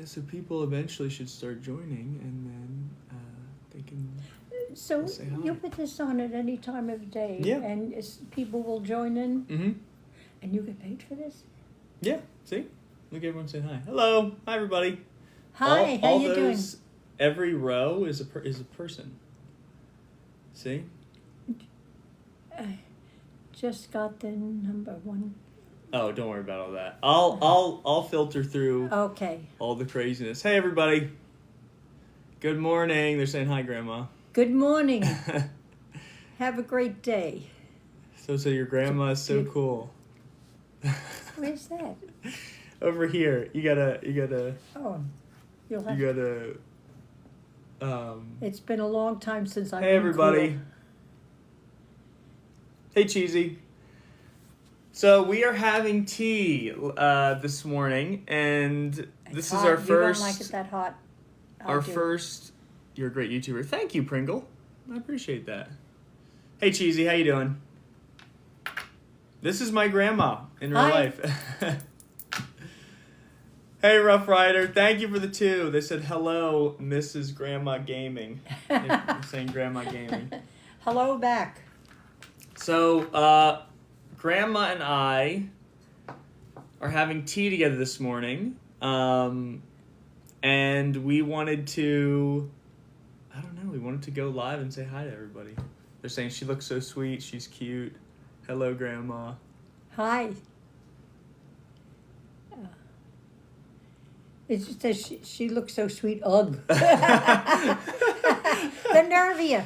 So people eventually should start joining, and then they can So say hi. you put this on at any time of day, Yeah. and people will join in, Mm-hmm. and you get paid for this? Yeah. See, look, everyone saying hi. Hello, hi everybody. Hi, how you doing? Every row is a person. See? I just got the number one. Oh, don't worry about all that. I'll filter through Okay. all the craziness. Hey everybody. Good morning. They're saying hi, Grandma. Good morning. Have a great day. So your grandma is so cool. Where's that? Over here. You gotta Oh, you'll have. you gotta It's been a long time since I've Hey been everybody. cool. Hey Cheesy. So we are having tea this morning, and this is our You first. don't like it that hot. Our first. You're a great YouTuber. Thank you, Pringle. I appreciate that. Hey Cheesy, how you doing? This is my grandma in real life. Hey Rough Rider, thank you for the 2. They said hello, Mrs. Grandma Gaming. They're saying Grandma Gaming. Hello back. So, Grandma and I are having tea together this morning, and we wanted to, we wanted to go live and say hi to everybody. They're saying she looks so sweet, she's cute. Hello, Grandma. Hi. It just says she looks so sweet. Ugh. The nerve of you.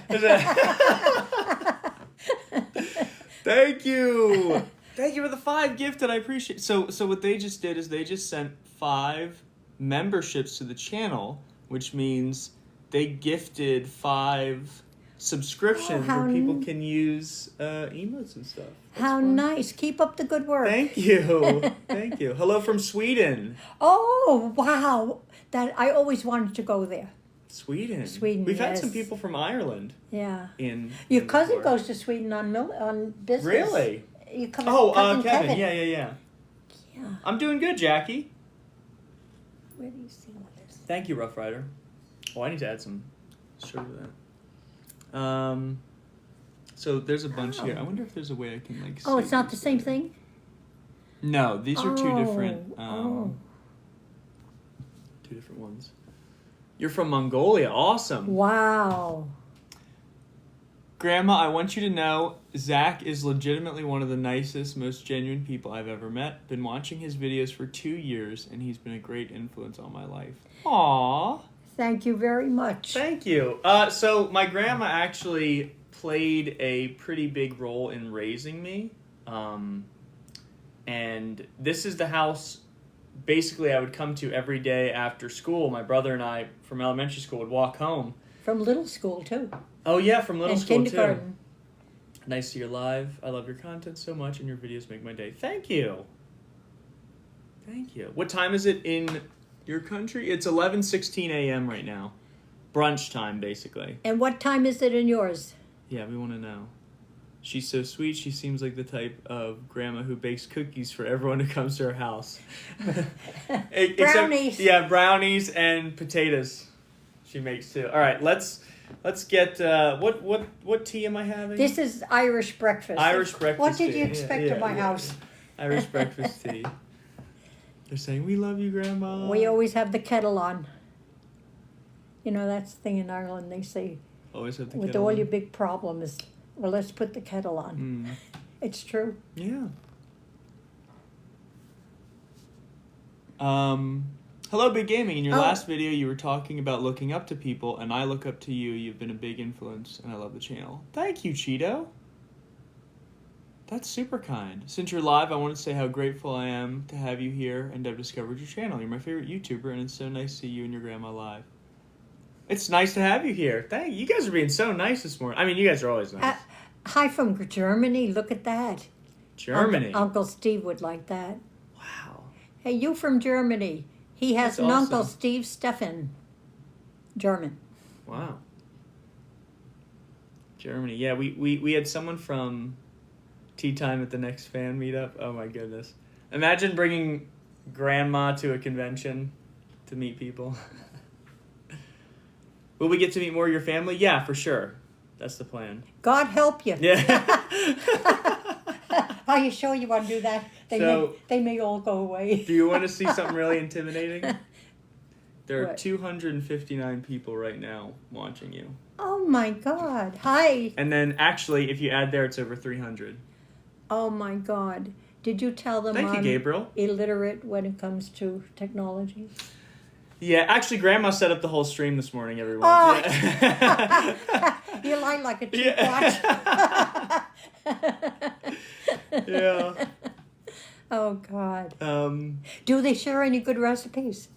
Thank you. Thank you for the 5 gifted. I appreciate it. So what they just did is they just sent 5 memberships to the channel, which means they gifted 5 subscriptions where people can use emotes and stuff. That's How fun. nice. Keep up the good work. Thank you. Thank you. Hello from Sweden. Oh, wow. I always wanted to go there. Sweden. We've had some people from Ireland. Yeah. Your cousin goes to Sweden on business. Really? Your Kevin. Kevin. Yeah. Yeah. I'm doing good, Jackie. Where do you see all this? Thank you, Rough Rider. Oh, I need to add some sugar to that. So there's a bunch here. I wonder if there's a way I can Oh, it's not the same thing? No, these are 2 different. 2 different ones. You're from Mongolia. Awesome. Wow. Grandma, I want you to know Zach is legitimately one of the nicest, most genuine people I've ever met. Been watching his videos for 2 years, and he's been a great influence on my life. Aww. Thank you very much. Thank you. So my grandma actually played a pretty big role in raising me. And this is the house basically I would come to every day after school. My brother and I from elementary school would walk home. From little school, too. Oh, yeah, from little school, kindergarten. Too. Nice to see you live. I love your content so much, and your videos make my day. Thank you. Thank you. What time is it in your country? It's 11:16 a.m. right now. Brunch time, basically. And what time is it in yours? Yeah, we want to know. She's so sweet. She seems like the type of grandma who bakes cookies for everyone who comes to her house. Brownies. Yeah, brownies and potatoes. She makes too. All right, let's get what tea am I having? This is Irish breakfast. Irish breakfast. What did you tea. expect of my house? Irish breakfast tea. They're saying we love you, Grandma. We always have the kettle on. You know, that's the thing in Ireland. They say, always have the with kettle all on. your big problems, well, let's put the kettle on. It's true. Yeah. Hello, Big Gaming. In your last video, you were talking about looking up to people, and I look up to you. You've been a big influence, and I love the channel. Thank you, Cheeto. That's super kind. Since you're live, I want to say how grateful I am to have you here, and I've discovered your channel. You're my favorite YouTuber, and it's so nice to see you and your grandma live. It's nice to have you here. Thank you. You guys are being so nice this morning. I mean, you guys are always nice. Hi from Germany. Look at that. Germany. Uncle Steve would like that. Wow. Hey, you from Germany. He has That's an awesome. Uncle Steve Stefan. German. Wow. Germany. Yeah, we had someone from Tea Time at the next fan meetup. Oh my goodness. Imagine bringing grandma to a convention. to meet people. Will we get to meet more of your family? Yeah, for sure. That's the plan. God help you. Yeah. Are you sure you want to do that? They may all go away. Do you want to see something really intimidating? There are What? 259 people right now watching you. Oh my God. Hi. And then actually, if you add there, it's over 300. Oh my God. Did you tell them Thank you, I'm Gabriel. illiterate when it comes to technology? Yeah, actually, Grandma set up the whole stream this morning, everyone. Oh. Yeah. You lie like a cheap Yeah. watch. Yeah. Oh God. Do they share any good recipes?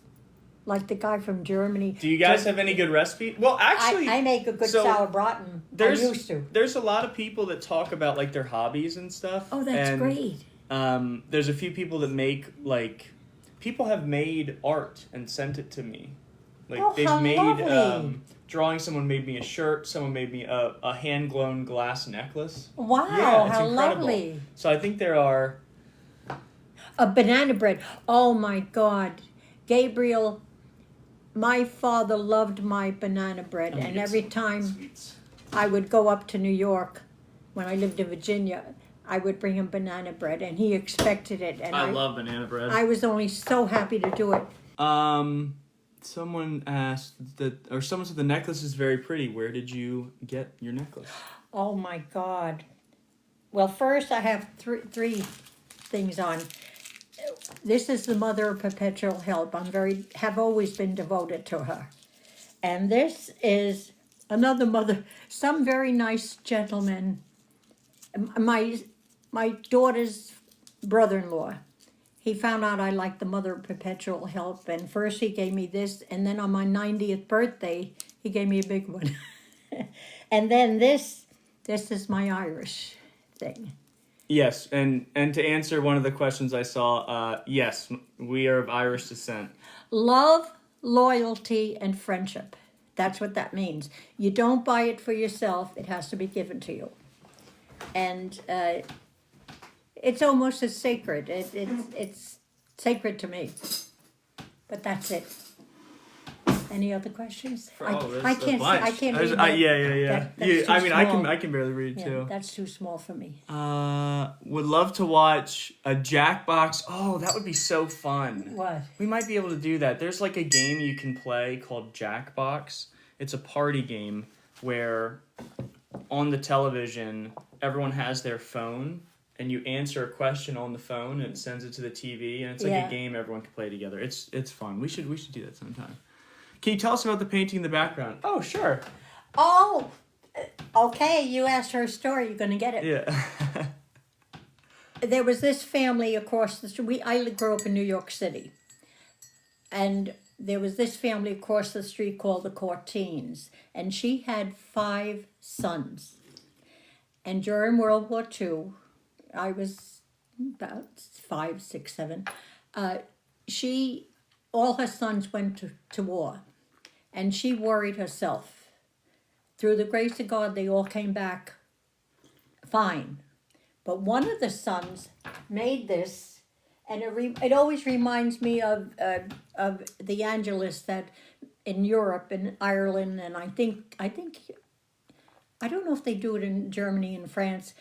Like the guy from Germany. Do you guys have any good recipes? Well, actually, I make a good sauerbraten. I used to. There's a lot of people that talk about like their hobbies and stuff. Oh, that's great. There's a few people that make like people have made art and sent it to me. Like they've made lovely. drawing. Someone made me a shirt. Someone made me a hand blown glass necklace. Wow, yeah, it's how incredible. lovely. So I think there are A banana bread. Oh my God. Gabriel, my father loved my banana bread, and every time sweets. I would go up to New York when I lived in Virginia, I would bring him banana bread, and he expected it. And I love banana bread. I was only so happy to do it. Someone asked someone said the necklace is very pretty. Where did you get your necklace? Oh my God. Well, first I have three things on. This is the Mother of Perpetual Help. have always been devoted to her. And this is another mother, some very nice gentleman, my daughter's brother-in-law. He found out I liked the Mother of Perpetual Help, and first he gave me this, and then on my 90th birthday, he gave me a big one. And then this is my Irish thing. Yes, and to answer one of the questions I saw, yes, we are of Irish descent. Love, loyalty, and friendship. That's what that means. You don't buy it for yourself. It has to be given to you. And it's almost as sacred. It's sacred to me. But that's it. Any other questions? I can't read that. Yeah. That's I too mean, small. I can barely read Yeah, too. that's too small for me. Would love to watch a Jackbox. Oh, that would be so fun. What? We might be able to do that. There's like a game you can play called Jackbox. It's a party game where on the television everyone has their phone and you answer a question on the phone and it sends it to the TV and it's like a game everyone can play together. It's fun. We should do that sometime. Can you tell us about the painting in the background? Oh, sure. Oh, okay. You asked her a story. You're going to get it. Yeah. There was this family across the street. I grew up in New York City. And there was this family across the street called the Courtines. And she had 5 sons. And during World War II, I was about 5, 6, 7. All her sons went to war. And she worried herself. Through the grace of God, they all came back fine. But one of the sons made this, and it always reminds me of the Angelus that in Europe, in Ireland, and I think I don't know if they do it in Germany and France,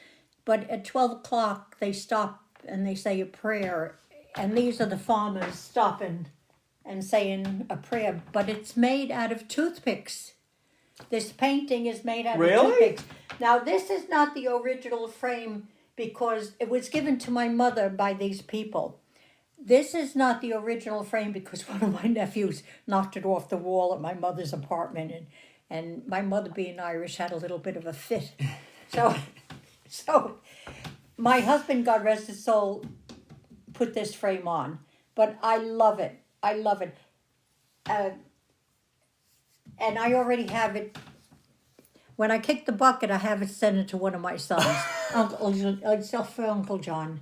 but at 12 o'clock they stop and they say a prayer, and these are the farmers stopping and saying a prayer, but it's made out of toothpicks. This painting is made out of toothpicks. Now, this is not the original frame because it was given to my mother by these people. This is not the original frame because one of my nephews knocked it off the wall at my mother's apartment, and my mother, being Irish, had a little bit of a fit. So my husband, God rest his soul, put this frame on, but I love it. I love it. And I already have it. When I kick the bucket, I have it sent it to one of my sons. Uncle John.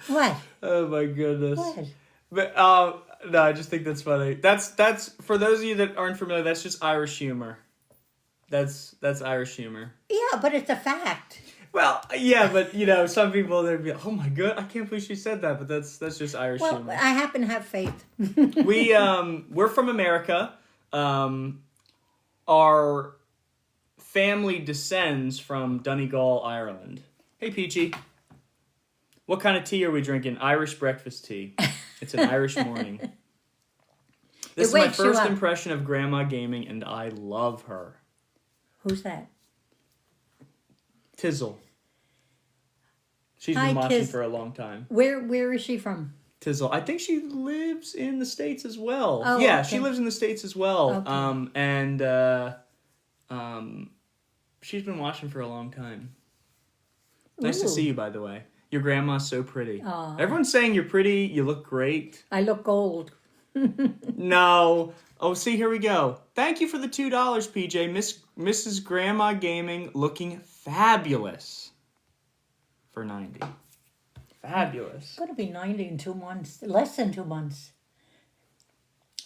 What? Oh my goodness. What? But no, I just think that's funny. That's for those of you that aren't familiar, that's just Irish humor. That's Irish humor. Yeah, but it's a fact. Well, yeah, but some people they'd be, oh my god, I can't believe she said that. But that's just Irish Well, humor. I happen to have faith. We're from America. Our family descends from Donegal, Ireland. Hey, Peachy. What kind of tea are we drinking? Irish breakfast tea. It's an Irish morning. This is my first impression of Grandma Gaming, and I love her. Who's that? Tizzle. She's been watching for a long time. Where is she from? Tizzle. I think she lives in the States as well. Oh, yeah, okay. she lives in the States as well. Okay. She's been watching for a long time. Nice to Ooh. see you, by the way. Your grandma's so pretty. Aw. Everyone's saying you're pretty. You look great. I look old. No. Oh, see, here we go. Thank you for the $2, PJ. Mrs. Grandma Gaming looking fabulous for 90. Fabulous. It's going to be 90 in 2 months. Less than 2 months.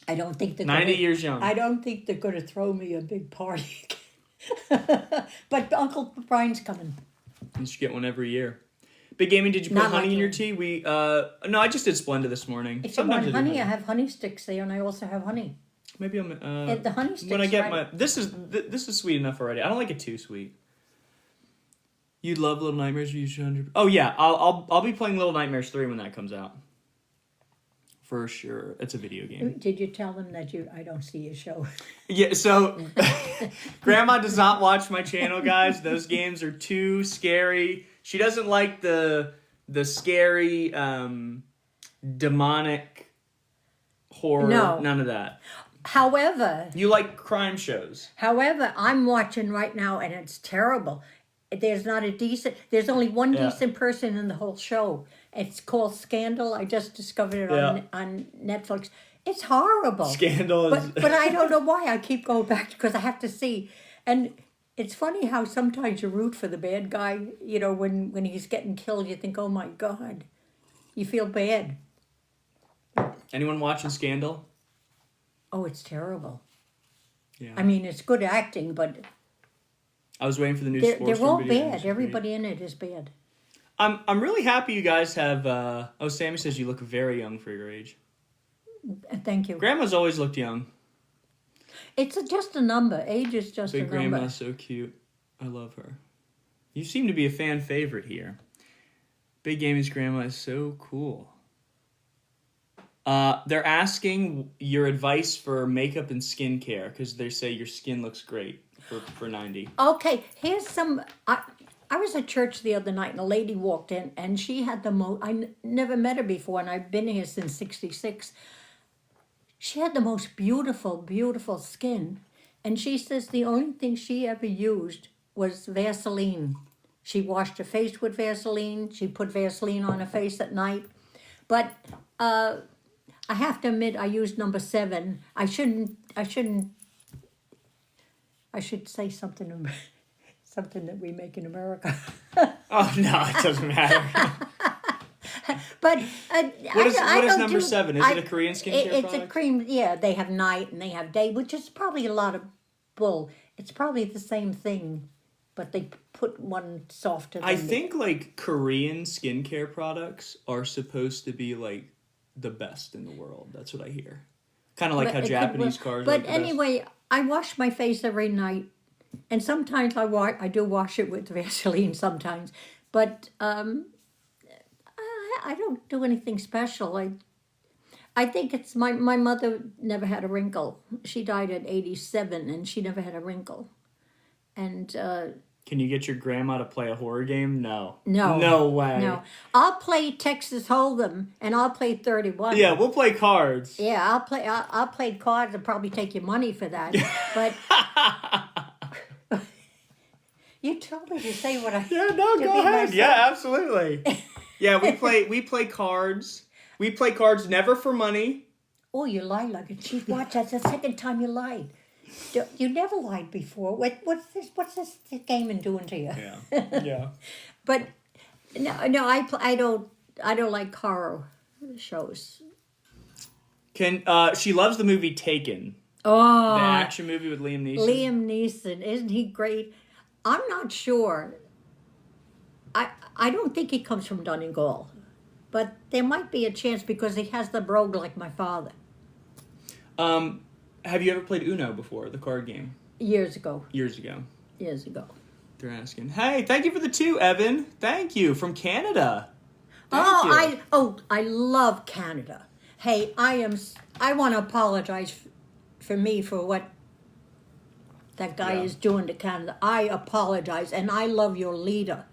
I don't think they're 90 years young. I don't think they're going to throw me a big party. But Uncle Brian's coming. You should get one every year. Big Gaming, did you put honey in your tea? No, I just did Splenda this morning. If you want honey, I have honey sticks there, and I also have honey. Maybe I'm. The honey sticks. When I get my, this is sweet enough already. I don't like it too sweet. You'd love Little Nightmares. You should. Oh yeah, I'll be playing Little Nightmares 3 when that comes out. For sure, it's a video game. Did you tell them that I don't see your show? Yeah, so Grandma does not watch my channel, guys. Those games are too scary. She doesn't like the scary demonic horror. No. None of that. However, You like crime shows. I'm watching right now, and it's terrible. There's only one decent person in the whole show. It's called Scandal. I just discovered it on Netflix. It's horrible. Scandal is... But I don't know why. I keep going back because I have to see. And it's funny how sometimes you root for the bad guy. When he's getting killed, you think, oh my God. You feel bad. Anyone watching Scandal? Oh, it's terrible. Yeah. I mean, it's good acting, but... I was waiting for the new sports They're all video. bad. Everybody in it is bad. I'm really happy you guys have... Sammy says you look very young for your age. Thank you. Grandma's always looked young. It's just a number. Age is just Big a number. Grandma's so cute. I love her. You seem to be a fan favorite here. Big Gaming's grandma is so cool. They're asking your advice for makeup and skincare because they say your skin looks great for 90. Okay, here's some... I was at church the other night and a lady walked in and she had the most... I never met her before and I've been here since 66. She had the most beautiful, beautiful skin. And she says the only thing she ever used was Vaseline. She washed her face with Vaseline. She put Vaseline on her face at night. But I have to admit, I used number 7. I should say something that we make in America. Oh, no, it doesn't matter. But what is number 7? Is it a Korean skincare It's product? a cream, yeah. They have night and they have day, which is probably a lot of bull. It's probably the same thing, but they put one softer than I think, Korean skincare products are supposed to be, the best in the world. That's what I hear. Kind of like how Japanese cars are But the best. anyway, I wash my face every night, and sometimes I do wash it with Vaseline sometimes, but I don't do anything special. I think it's my mother never had a wrinkle. She died at 87, and she never had a wrinkle. And can you get your grandma to play a horror game? No. No way. No, I'll play Texas Hold'em, and I'll play 31. Yeah, we'll play cards. Yeah, I'll play cards and probably take your money for that. But you told me to say what I... Yeah, no, go ahead. Myself. Yeah, absolutely. Yeah, we play cards. We play cards never for money. Oh, you lied like a cheap watch. That's the second time you lied. You never lied before. What's this gaming doing to you? Yeah, yeah. But no, I don't like horror shows. She loves the movie Taken. Oh, the action movie with Liam Neeson. Liam Neeson, isn't he great? I'm not sure. I don't think he comes from Donegal, but there might be a chance because he has the brogue like my father. Have you ever played Uno before, the card game? Years ago. Years ago. Years ago. They're asking. Hey, thank you for the 2, Evan. Thank you from Canada. Thank you. I love Canada. Hey, I want to apologize for me for what that guy is doing to Canada. I apologize, and I love your leader,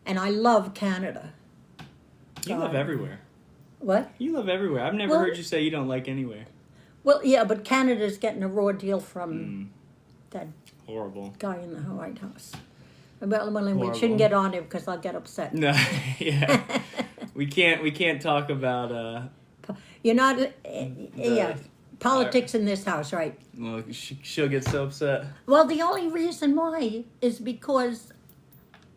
and I love Canada. You love everywhere. What? You love everywhere. I've never heard you say you don't like anywhere. Well, yeah, but Canada's getting a raw deal from that horrible guy in the White House. Well, we shouldn't get on him because I'll get upset. No, yeah, we can't talk about. You're not, politics in this house, right? Well, she'll get so upset. Well, the only reason why is because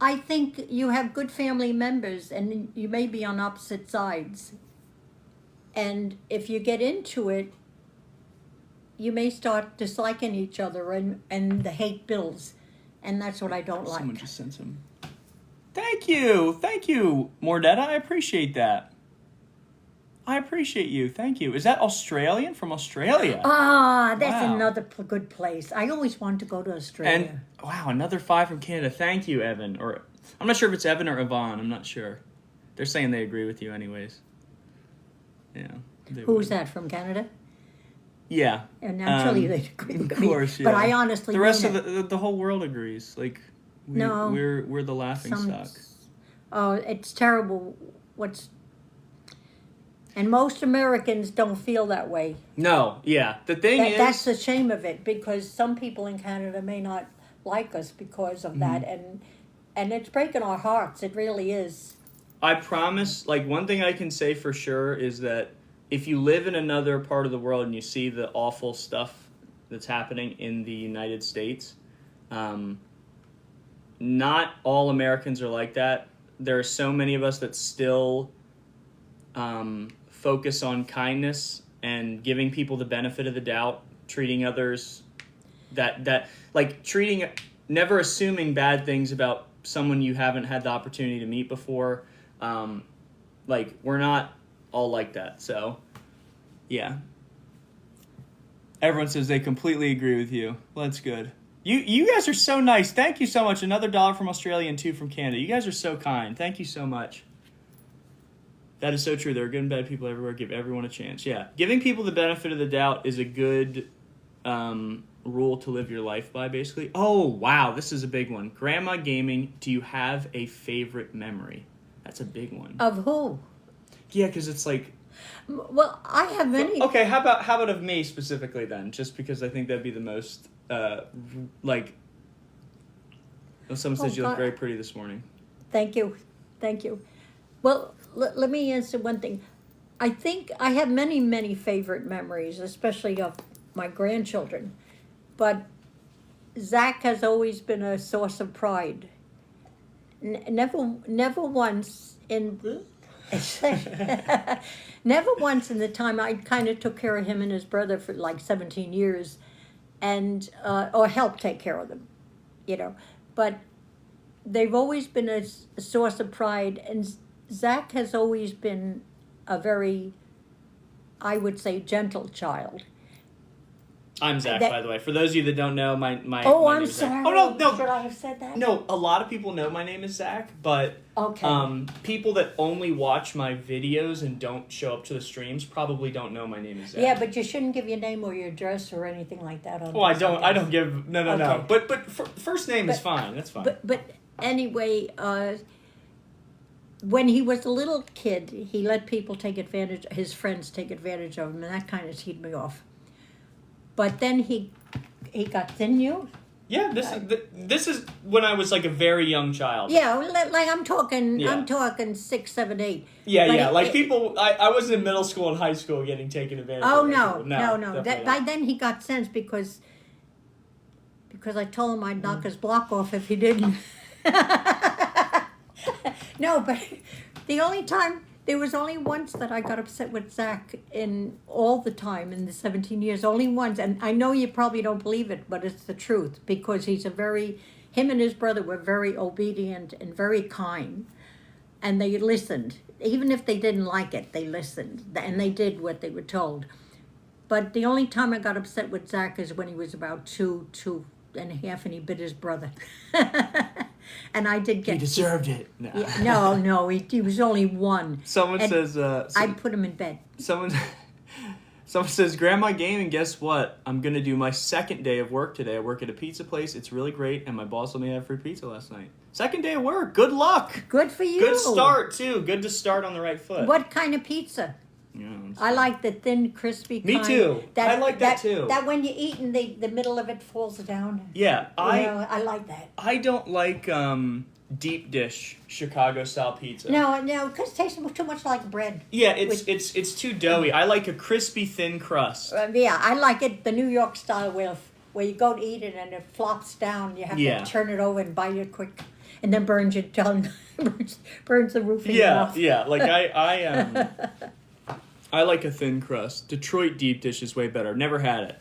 I think you have good family members and you may be on opposite sides. And if you get into it, you may start disliking each other and the hate builds. And that's what I don't like. Someone just sent some. Thank you, Mordetta. I appreciate that. I appreciate you. Thank you. Is that Australian? From Australia? Ah, that's another good place. I always wanted to go to Australia. And wow, another 5 from Canada. Thank you, Evan. Or I'm not sure if it's Evan or Yvonne. I'm not sure. They're saying they agree with you, anyways. Yeah. Who's that from Canada? Yeah. And naturally they agree with me. Of course, yeah. But I honestly the rest of the whole world agrees. Like no, we're the laughing stock. Oh, it's terrible. And most Americans don't feel that way. No, yeah. The thing is... That's the shame of it, because some people in Canada may not like us because of that, and it's breaking our hearts. It really is. I promise, like, one thing I can say for sure is that if you live in another part of the world and you see the awful stuff that's happening in the United States, not all Americans are like that. There are so many of us that still... focus on kindness and giving people the benefit of the doubt, treating others never assuming bad things about someone you haven't had the opportunity to meet before. We're not all like that. So, yeah. Everyone says they completely agree with you. Well, that's good. You guys are so nice. Thank you so much. Another $1 from Australia and 2 from Canada. You guys are so kind. Thank you so much. That is so true. There are good and bad people everywhere. Give everyone a chance. Yeah. Giving people the benefit of the doubt is a good rule to live your life by, basically. Oh, wow. This is a big one. Grandma Gaming, do you have a favorite memory? That's a big one. Of who? Yeah, because it's like... Well, I have many... Okay, how about of me specifically then? Just because I think that'd be the most, someone says you look very pretty this morning. Thank you. Well... Let me answer one thing. I think I have many, many favorite memories, especially of my grandchildren. But Zach has always been a source of pride. Never once in the time I kind of took care of him and his brother for like 17 years, and or helped take care of them, But they've always been a source of pride, and Zach has always been a very, I would say, gentle child. I'm Zach, by the way. For those of you that don't know, my I'm name is sorry. Zach. Oh, no. Should I have said that? No, a lot of people know my name is Zach, but people that only watch my videos and don't show up to the streams probably don't know my name is Zach. Yeah, but you shouldn't give your name or your address or anything like that. I don't give... No. But first name is fine. That's fine. But anyway... when he was a little kid, he let people his friends take advantage of him, and that kind of teed me off. But then he got thin. Yeah, this is when I was like a very young child. Yeah, like I'm talking 6, 7, 8. Yeah. I was in middle school and high school getting taken advantage of. Oh no. By then he got sense because I told him I'd knock his block off if he didn't. No, but there was only once that I got upset with Zach in all the time in the 17 years, only once. And I know you probably don't believe it, but it's the truth, because he's a very him and his brother were very obedient and very kind, and they listened. Even if they didn't like it, they listened, and they did what they were told. But the only time I got upset with Zach is when he was about two and a half, and he bit his brother. And I did get... He deserved it. No, no, he was only one. Someone and says... I put him in bed. Someone says, Grandma Gaming, guess what? I'm going to do my second day of work today. I work at a pizza place. It's really great, and my boss let me have free pizza last night. Second day of work. Good luck. Good for you. Good start, too. Good to start on the right foot. What kind of pizza? Yeah, I like the thin, crispy kind. Me too. I like that too. That when you eat and the middle of it falls down. Yeah, I like that. I don't like deep dish Chicago-style pizza. No, because it tastes too much like bread. Yeah, it's too doughy. I like a crispy, thin crust. Yeah, I like it the New York style where you go to eat it and it flops down. You have to turn it over and bite it quick, and then burns your tongue, burns the roof of your mouth. Yeah. Like I like a thin crust. Detroit deep dish is way better. Never had it,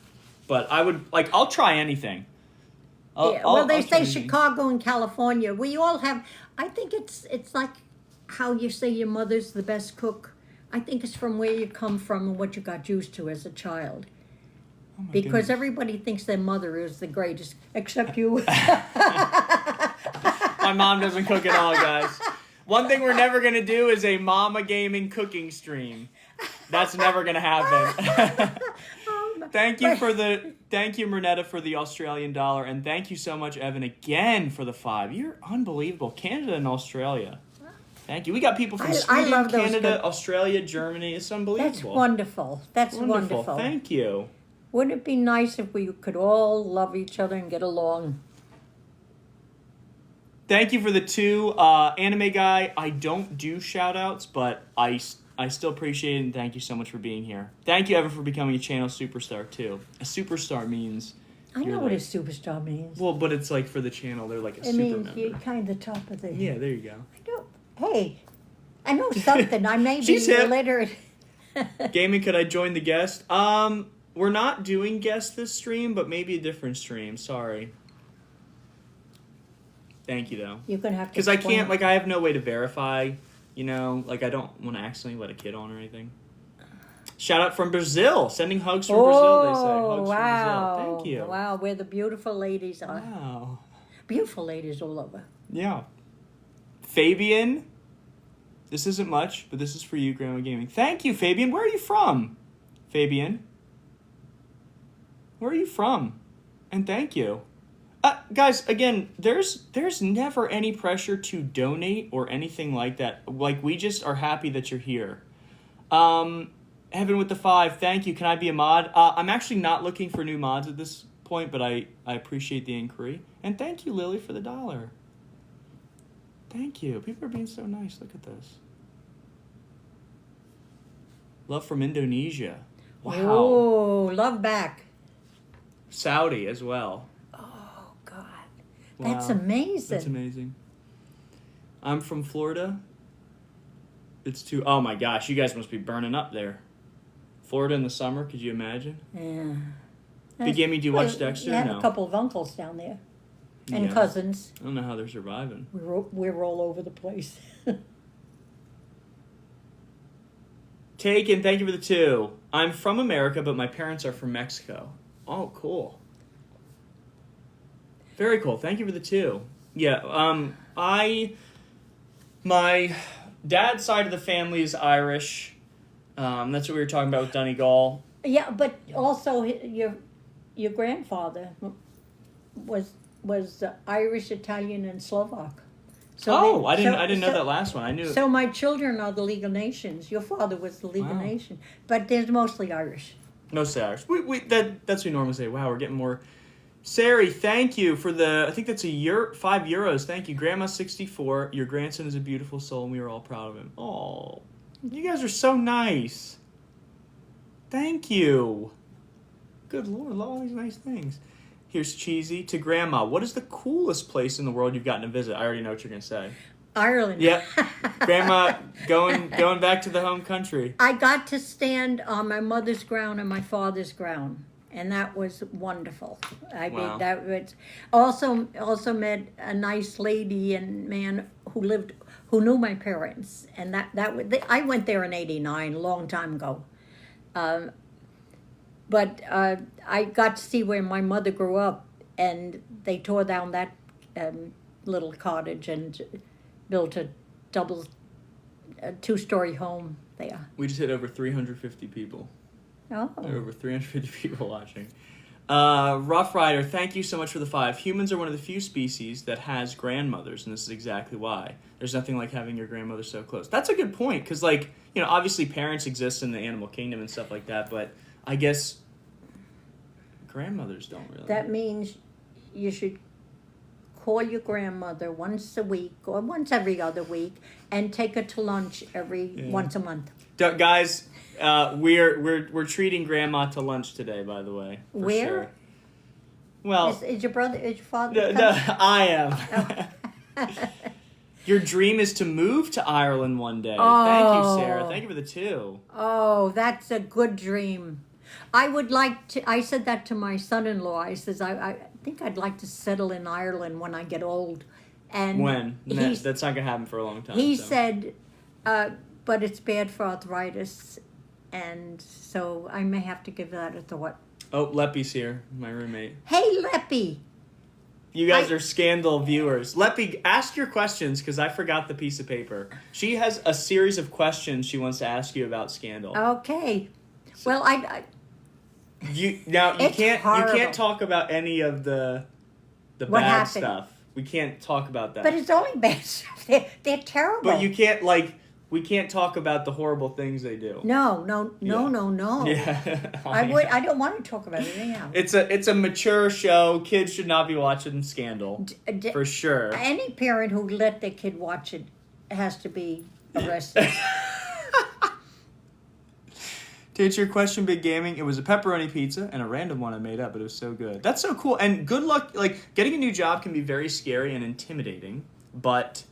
but I'll try anything. They say Chicago and California. We all have. I think it's like how you say your mother's the best cook. I think it's from where you come from and what you got used to as a child. Oh my because goodness. Everybody thinks their mother is the greatest, except you. My mom doesn't cook at all, guys. One thing we're never gonna do is a Mama Gaming cooking stream. That's never gonna happen. Thank you, Mernetta, for the Australian dollar, and thank you so much, Evan, again for the 5. You're unbelievable. Canada and Australia. Thank you. We got people from Sweden, love those Canada, Australia, Germany. It's unbelievable. That's wonderful. That's wonderful. Thank you. Wouldn't it be nice if we could all love each other and get along? Thank you for the 2. Anime Guy, I don't do shout-outs, but I still appreciate it, and thank you so much for being here. Thank you, Evan, for becoming a channel superstar, too. A superstar means... I know what a superstar means. Well, but it's like for the channel, they're like a super member. It means you're kind of top of the... Yeah, there you go. I know. Hey, I know something. I may be illiterate. Gaming, could I join the guest? We're not doing guest this stream, but maybe a different stream. Sorry. Thank you, though. You're going to have to... Because I can't, I have no way to verify... I don't want to accidentally let a kid on or anything. Shout out from Brazil. Sending hugs from Brazil, they say. Hugs from Brazil. Thank you. Wow, where the beautiful ladies are. Wow. Beautiful ladies all over. Yeah. Fabian. This isn't much, but this is for you, Grandma Gaming. Thank you, Fabian. Where are you from? Fabian. Where are you from? And thank you. Guys, again, there's never any pressure to donate or anything like that. We just are happy that you're here. Heaven with the 5, thank you. Can I be a mod? I'm actually not looking for new mods at this point, but I appreciate the inquiry. And thank you, Lily, for the $1. Thank you. People are being so nice. Look at this. Love from Indonesia. Wow. Oh, love back. Saudi as well. Wow. That's amazing. That's amazing. I'm from Florida. It's too... Oh, my gosh. You guys must be burning up there. Florida in the summer. Could you imagine? Yeah. Big Amy, do you watch Dexter? You have a couple of uncles down there. And cousins. I don't know how they're surviving. We're all over the place. Taken, thank you for the 2. I'm from America, but my parents are from Mexico. Oh, cool. Very cool. Thank you for the 2. Yeah, my dad's side of the family is Irish. That's what we were talking about with Donegal. Yeah, but also your grandfather was Irish, Italian, and Slovak. So I didn't know that last one. I knew. So my children are the League of Nations. Your father was the League of Nations, but there's mostly Irish. Mostly Irish. That's what we normally say. Wow, we're getting more. Sari, thank you for I think that's €5. Thank you. Grandma 64. Your grandson is a beautiful soul, and we are all proud of him. Oh, you guys are so nice. Thank you. Good Lord, all these nice things. Here's Cheesy. To Grandma, what is the coolest place in the world you've gotten to visit? I already know what you're going to say. Ireland. Yep. Grandma, going back to the home country. I got to stand on my mother's ground and my father's ground. and that was wonderful. I Wow. mean, that was also met a nice lady and man who knew my parents, and I went there in '89, a long time ago. But I got to see where my mother grew up, and they tore down that little cottage and built a two-story home there. We just hit over 350 people. Oh. There are over 350 people watching. Rough Rider, thank you so much for the 5. Humans are one of the few species that has grandmothers, and this is exactly why. There's nothing like having your grandmother so close. That's a good point, because, like, you know, obviously parents exist in the animal kingdom and stuff like that, but I guess grandmothers don't really. That means you should call your grandmother once a week or once every other week and take her to lunch once a month. Guys, we're treating Grandma to lunch today, by the way. Where? Sure. Well, is your father? no, I am. Your dream is to move to Ireland one day. Thank you, Sarah. Thank you for the 2. Oh, that's a good dream. I would like to. I said that to my son-in-law. I says I think I'd like to settle in Ireland when I get old. And When? That's not gonna happen for a long time. He said, but it's bad for arthritis, and so I may have to give that a thought. Oh, Leppy's here, my roommate. Hey, Leppy. You guys are Scandal viewers. Leppy, ask your questions, because I forgot the piece of paper. She has a series of questions she wants to ask you about Scandal. Okay. Well, You It's can't horrible. talk about any of the What bad happened? stuff. We can't talk about that. But it's only bad stuff. They're terrible. But you can't we can't talk about the horrible things they do. No. Yeah. I don't want to talk about it anyhow. It's a mature show. Kids should not be watching Scandal. For sure. Any parent who let their kid watch it has to be arrested. To answer your question, Big Gaming, it was a pepperoni pizza and a random one I made up, but it was so good. That's so cool. And good luck. Like, getting a new job can be very scary and intimidating, but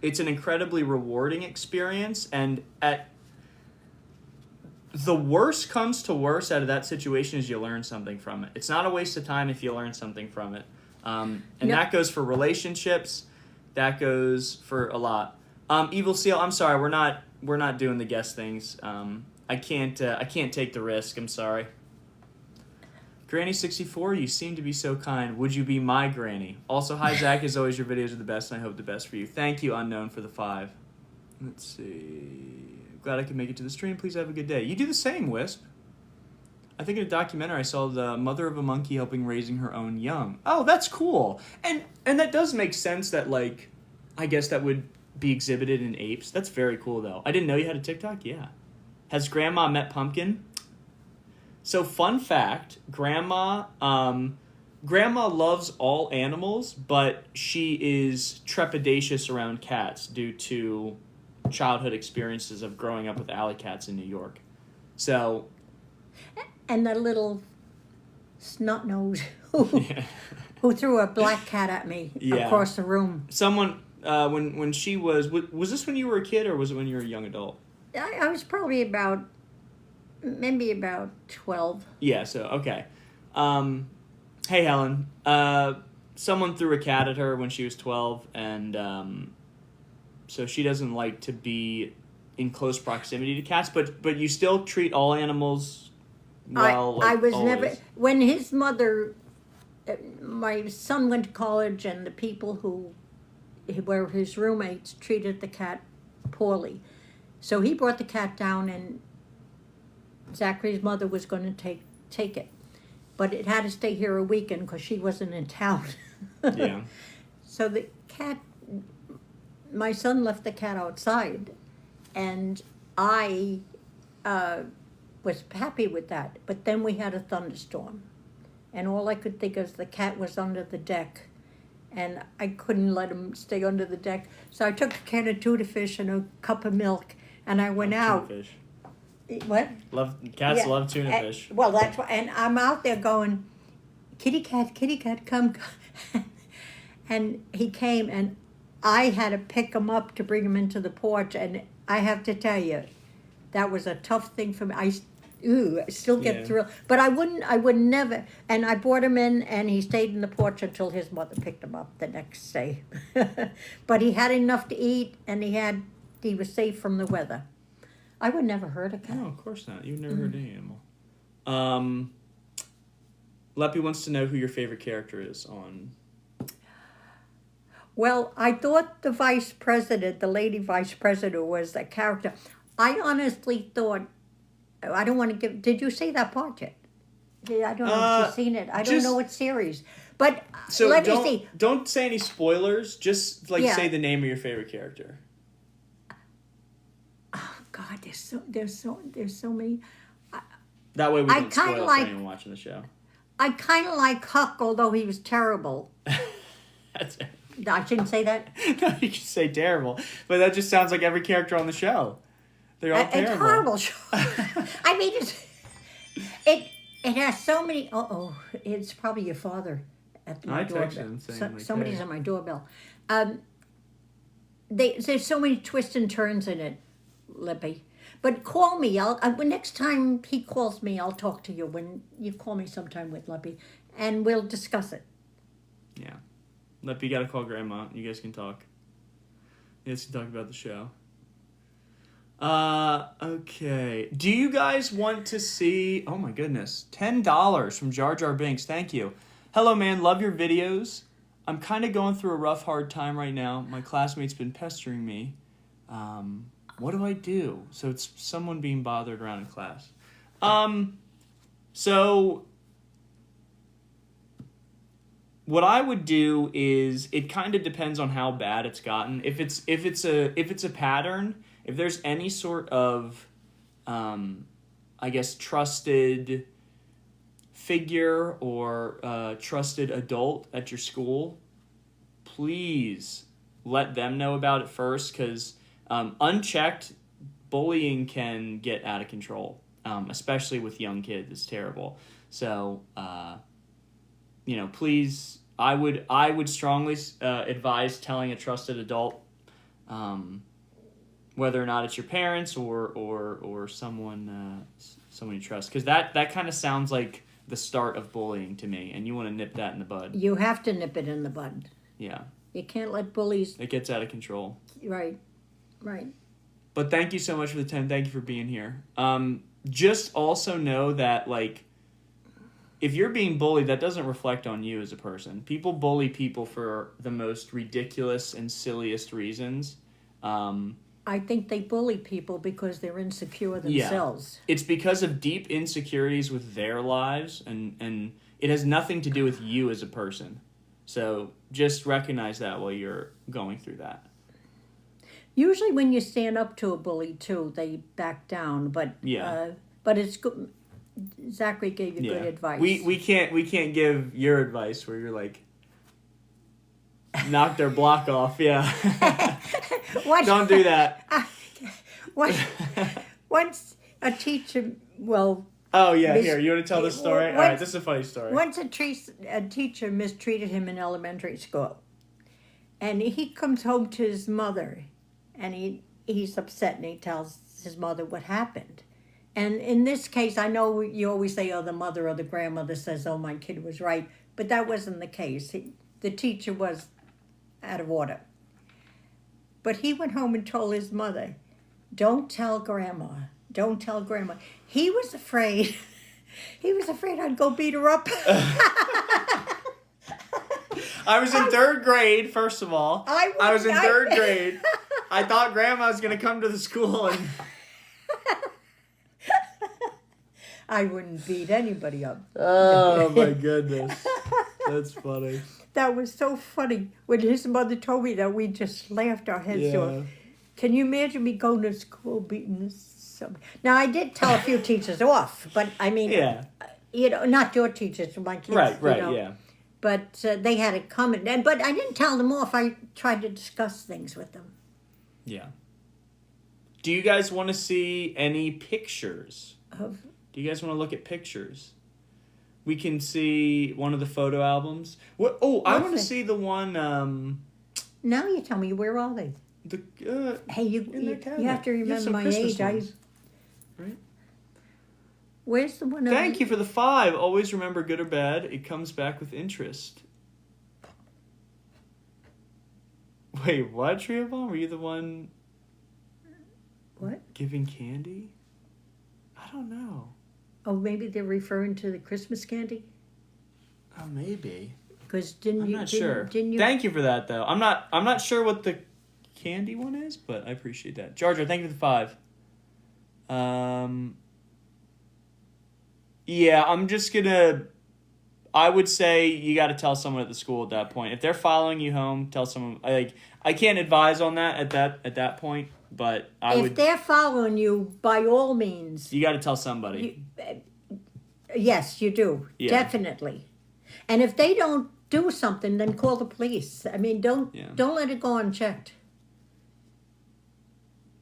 it's an incredibly rewarding experience. And the worst comes to worst out of that situation is you learn something from it. It's not a waste of time if you learn something from it. That goes for relationships. That goes for a lot. Evil Seal, I'm sorry, we're not doing the guest things. I can't take the risk. I'm sorry. Granny64, you seem to be so kind. Would you be my granny? Also, hi Zach. As always, your videos are the best, and I hope the best for you. Thank you, Unknown, for the 5. Let's see. Glad I could make it to the stream. Please have a good day. You do the same, Wisp. I think in a documentary I saw the mother of a monkey helping raising her own young. Oh, that's cool. And that does make sense that, like, I guess that would be exhibited in apes. That's very cool, though. I didn't know you had a TikTok. Yeah. Has Grandma met Pumpkin? So, fun fact, Grandma loves all animals, but she is trepidatious around cats due to childhood experiences of growing up with alley cats in New York. So... And the little snot nose who threw a black cat at me across the room. Someone, when she was this when you were a kid or was it when you were a young adult? I was probably maybe about 12. Yeah, so, okay. Hey, Helen. Someone threw a cat at her when she was 12, and so she doesn't like to be in close proximity to cats, but you still treat all animals well, I was always. never... When his mother... my son went to college, and the people who were his roommates treated the cat poorly. So he brought the cat down, and Zachary's mother was going to take it. But it had to stay here a weekend because she wasn't in town. Yeah. So the cat... My son left the cat outside, and I was happy with that. But then we had a thunderstorm, and all I could think is the cat was under the deck, and I couldn't let him stay under the deck. So I took a can of tuna fish and a cup of milk, and I went out. Tuna fish. What? Cats love tuna and, fish. Well, that's why, and I'm out there going, kitty cat, come. And he came, and I had to pick him up to bring him into the porch, and I have to tell you, that was a tough thing for me. Ooh, I still get Yeah. thrilled. But I would never. And I brought him in, and he stayed in the porch until his mother picked him up the next day. But he had enough to eat, and he was safe from the weather. I would never hurt a cat. No, of course not. You've never heard any animal. Leppy wants to know who your favorite character is on. Well, I thought the vice president, the lady vice president, was the character. I honestly thought, I don't want to give, did you see that part yet? Yeah, I don't know if you've seen it. I don't know what series. But So let me see. Don't say any spoilers. Just Yeah. say the name of your favorite character. Oh, God, there's so many. That way we I don't spoil kinda for like- anyone watching the show. I kind of like Huck, although he was terrible. That's it. I shouldn't say that. No, you can say terrible, but that just sounds like every character on the show. They're all terrible. It's horrible show. I mean, it has so many. It's probably your father at my I doorbell. texted him saying, like, Somebody's hey. at my doorbell. There's so many twists and turns in it, Lippy. But call me. When next time he calls me, I'll talk to you. When you call me sometime with Lippy, and we'll discuss it. Yeah. Leppy, you gotta call Grandma. You guys can talk. You guys can talk about the show. Okay. Do you guys want to see... Oh my goodness. $10 from Jar Jar Binks. Thank you. Hello, man. Love your videos. I'm kind of going through a rough, hard time right now. My classmate's been pestering me. What do I do? So it's someone being bothered around in class. So... What I would do is it kind of depends on how bad it's gotten. If it's a pattern, if there's any sort of I guess trusted figure or trusted adult at your school, please let them know about it first, because unchecked bullying can get out of control, especially with young kids. It's terrible. So please, I would strongly advise telling a trusted adult, whether or not it's your parents or someone you trust, because that kind of sounds like the start of bullying to me, and you want to nip that in the bud. You have to nip it in the bud. Yeah. You can't let bullies. It gets out of control. Right. But thank you so much for the 10. Thank you for being here. Just also know that, like, if you're being bullied, that doesn't reflect on you as a person. People bully people for the most ridiculous and silliest reasons. I think they bully people because they're insecure themselves. Yeah. It's because of deep insecurities with their lives, and it has nothing to do with you as a person. So just recognize that while you're going through that. Usually when you stand up to a bully, too, they back down. But Yeah. But it's good. Zachary gave you good advice. We can't give your advice where you're like, knock their block off. Yeah. Don't do that. Once a teacher, Oh yeah, here, you want to tell the story? All right, this is a funny story. Once a teacher mistreated him in elementary school, and he comes home to his mother, and he's upset, and he tells his mother what happened. And in this case, I know you always say, the mother or the grandmother says, my kid was right. But that wasn't the case. The teacher was out of order. But he went home and told his mother, don't tell Grandma. Don't tell Grandma. He was afraid. He was afraid I'd go beat her up. I was in third grade, first of all. I was in third grade. I thought Grandma was going to come to the school and... I wouldn't beat anybody up. Oh, my goodness. That's funny. That was so funny. When his mother told me that, we just laughed our heads off. Can you imagine me going to school beating somebody? Now, I did tell a few teachers off, but I mean, not your teachers, my kids. Right, yeah. But they had it coming. But I didn't tell them off. I tried to discuss things with them. Yeah. Do you guys want to see any pictures? Do you guys want to look at pictures? We can see one of the photo albums. What? Oh, I want to see the one... Now you tell me, where are they? The Hey, you have to remember my age. Right? Where's the one? Thank you for the 5. Always remember, good or bad, it comes back with interest. Wait, what, Trio Bomb? Were you the one... What? Giving candy? I don't know. Oh, maybe they're referring to the Christmas candy? Oh, maybe. Because I'm not sure. Thank you for that, though. I'm not sure what the candy one is, but I appreciate that. Jar Jar, thank you for the 5. Yeah, I'm just gonna... I would say you got to tell someone at the school at that point. If they're following you home, tell someone. I can't advise on that at that point, but if they're following you, by all means, you got to tell somebody. Yes, you do. Yeah. Definitely. And if they don't do something, then call the police. I mean, don't let it go unchecked.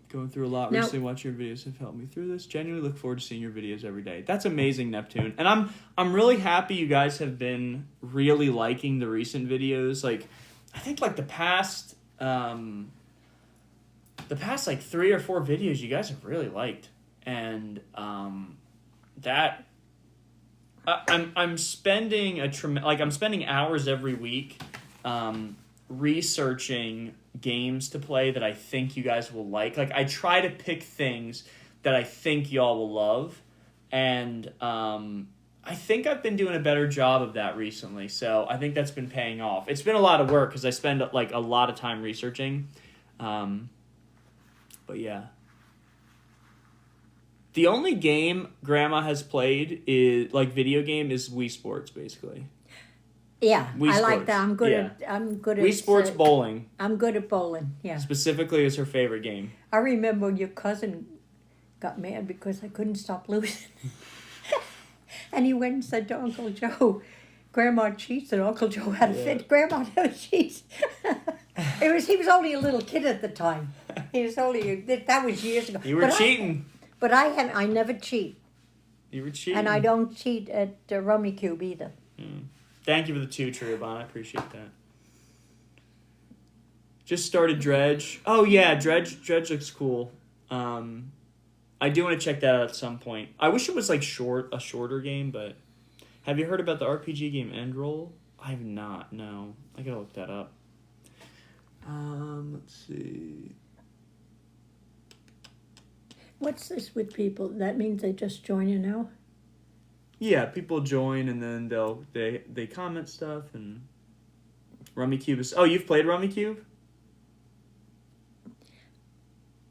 Going through a lot recently. Watching your videos have helped me through this. Genuinely look forward to seeing your videos every day. That's amazing, Neptune. And I'm really happy you guys have been really liking the recent videos. Like, I think like the past like 3 or 4 videos you guys have really liked, and that I'm spending I'm spending hours every week researching games to play that I think you guys will like. Like, I try to pick things that I think y'all will love, and I think I've been doing a better job of that recently, so I think that's been paying off. It's been a lot of work because I spend like a lot of time researching, but yeah. The only game Grandma has played is like video game is Wii Sports, basically. Yeah, Wii I Sports. like that. I'm good at Wii Sports bowling. I'm good at bowling. Yeah. Specifically, is her favorite game. I remember your cousin got mad because I couldn't stop losing, and he went and said to Uncle Joe, "Grandma cheats," and Uncle Joe had a fit. Grandma never cheats. He was only a little kid at the time. He was that was years ago. You were cheating. I never cheat. You were cheating. And I don't cheat at Rummy Cube either. Thank you for the 2, Tribon. I appreciate that. Just started Dredge. Oh yeah, Dredge looks cool. I do want to check that out at some point. I wish it was like a shorter game, but have you heard about the RPG game End Roll? I have not. No, I gotta look that up. Let's see. What's this with people? That means they just join you now? Yeah, people join and then they comment stuff and Rummy Cube is... Oh, you've played Rummy Cube?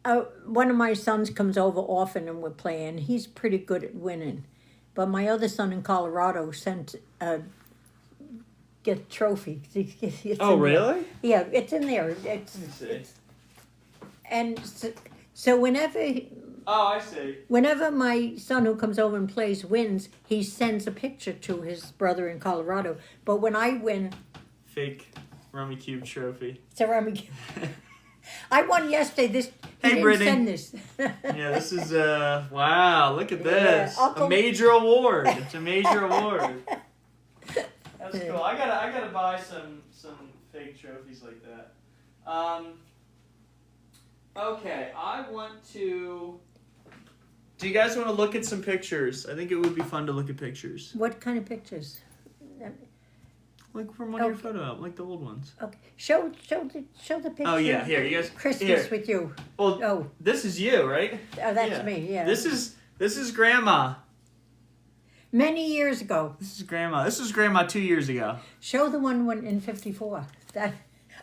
One of my sons comes over often and we're playing. He's pretty good at winning. But my other son in Colorado get a trophy. It's really? Yeah, it's in there. Let me see. And so whenever... Oh, I see. Whenever my son who comes over and plays wins, he sends a picture to his brother in Colorado. But when I win... Fake Rummy Cube trophy. It's a Rummy Cube. I won yesterday. He didn't Brittany. send this. Yeah, this is wow, look at this. A major award. It's a major award. That's cool. I gotta buy some fake trophies like that. Okay, I want to... Do you guys want to look at some pictures? I think it would be fun to look at pictures. What kind of pictures? Like from one of your photo album, like the old ones. Okay, show the picture. Oh yeah, here you guys. Christmas with you. Well, this is you, right? Oh, that's me. Yeah. This is Grandma. Many years ago. This is Grandma. This was Grandma 2 years ago. Show the one in '54. I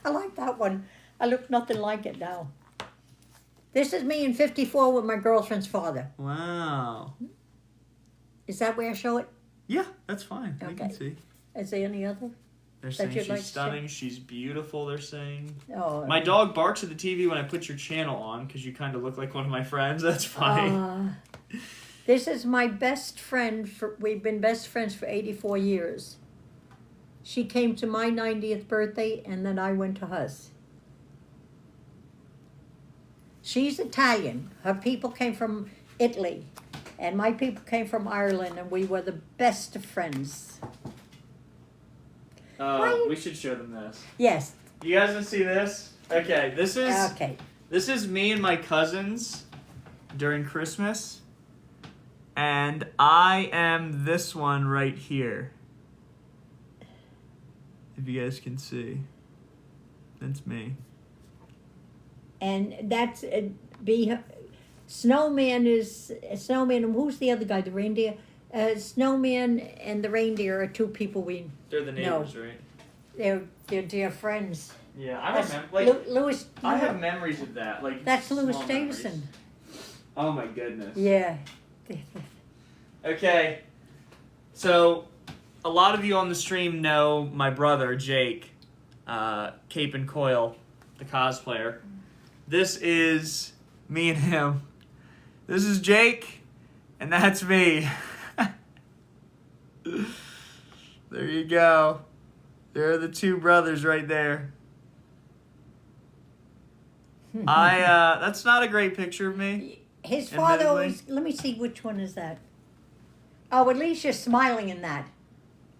like that one. I look nothing like it now. This is me in '54 with my girlfriend's father. Wow. Is that where I show it? Yeah, that's fine. Okay. I can see. Is there any other? They're saying she's stunning. She's beautiful, they're saying. Oh. My dog barks at the TV when I put your channel on because you kind of look like one of my friends. That's funny. This is my best friend. We've been best friends for 84 years. She came to my 90th birthday, and then I went to hers. She's Italian. Her people came from Italy, and my people came from Ireland, and we were the best of friends. We should show them this. Yes. You guys want to see this? Okay, this is me and my cousins during Christmas. And I am this one right here. If you guys can see. That's me. And that's Snowman is Snowman. And who's the other guy? The reindeer. Snowman and the reindeer are two people we They're the neighbors, right? They're dear friends. Yeah, I That's remember. Like, Louis. I have memories of that. Like That's Louis small Davison. memories. Oh my goodness. Yeah. Okay. So, a lot of you on the stream know my brother Jake, Cape and Coil, the cosplayer. This is me and him. This is Jake, and that's me. There you go. There are the two brothers right there. That's not a great picture of me. His father Admittedly. always. Let me see which one is that. Oh, at least you're smiling in that.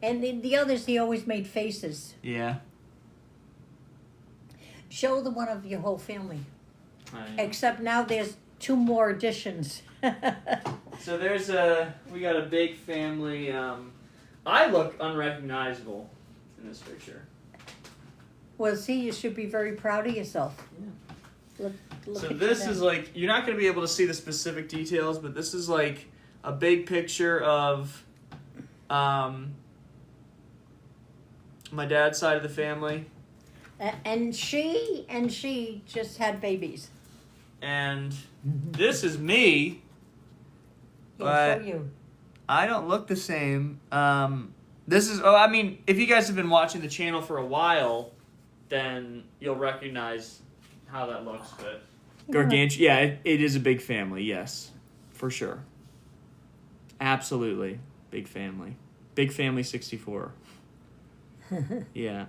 And the others, he always made faces. Yeah. Show the one of your whole family. I know. Except now there's 2 more additions. So we got a big family. I look unrecognizable in this picture. Well, see, you should be very proud of yourself. Yeah. Look So at this you is now. like, you're not going to be able to see the specific details, but this is like a big picture of my dad's side of the family. And she just had babies. And this is me, He'll but show you. I don't look the same. I mean, if you guys have been watching the channel for a while, then you'll recognize how that looks, but gargantuan. Yeah, it is a big family. Yes, for sure. Absolutely, big family. Big family 64. Yeah.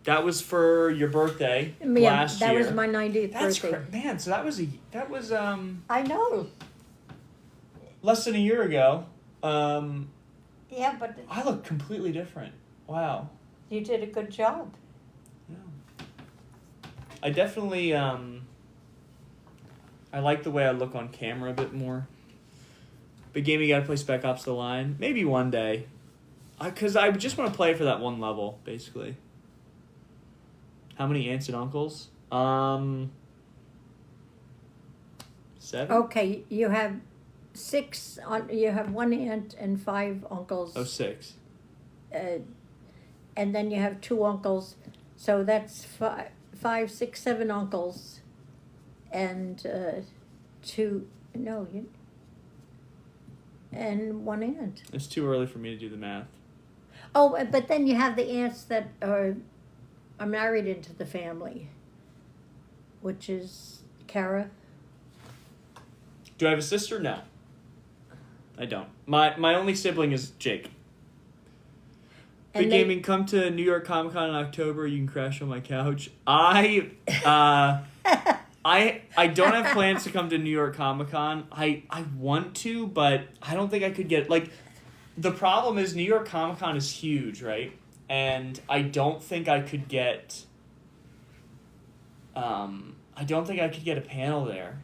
That was for your birthday last year. That was my 90th That's birthday. man. So that was I know. less than a year ago. Yeah, but I look completely different. Wow. you did a good job. Yeah. I definitely I like the way I look on camera a bit more. Big game, you gotta play Spec Ops: The Line. Maybe one day. Because I just want to play for that one level, basically. How many aunts and uncles? 7? Okay, you have 6. You have 1 aunt and 5 uncles. Oh, 6. And then you have 2 uncles, so that's 5, 6, 7 uncles, and 2. No, and 1 aunt. It's too early for me to do the math. Oh, but then you have the aunts that are married into the family, which is Kara. Do I have a sister? No. I don't. My only sibling is Jake. Big And Gaming, come to New York Comic Con in October. You can crash on my couch. I don't have plans to come to New York Comic Con. I want to, but I don't think I could get the problem is New York Comic Con is huge, right? And I don't think I could get a panel there.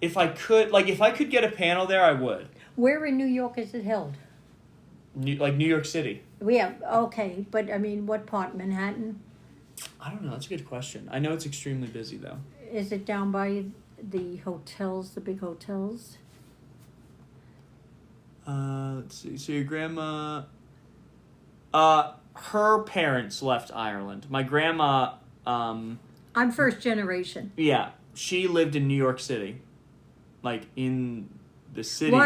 If I could get a panel there, I would. Where in New York is it held? New York City. Okay, but I mean, what part? Manhattan? I don't know. That's a good question. I know it's extremely busy, though. Is it down by the hotels, the big hotels? Let's see. So your grandma... her parents left Ireland. My grandma, I'm first generation. yeah, she lived in New York City. Like, in the city.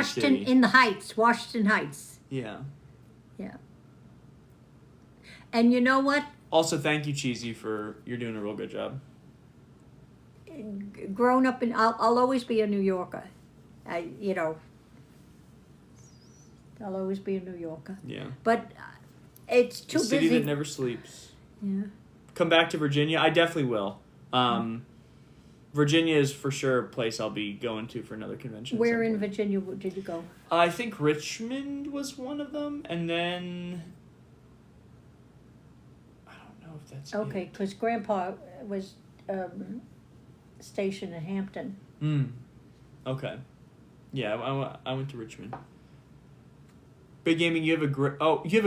In the Heights, Washington Heights. Yeah. Yeah. And you know what? Also, thank you, Cheesy, you're doing a real good job. Grown up I'll always be a New Yorker. I'll always be a New Yorker. Yeah. But it's too The city busy. that never sleeps. Yeah. Come back to Virginia. I definitely will. Virginia is for sure a place I'll be going to for another convention. Where in Virginia did you go? I think Richmond was one of them, and then I don't know if that's Okay, because Grandpa was stationed in Hampton. Okay. Yeah, I went to Richmond. Big gaming. You have a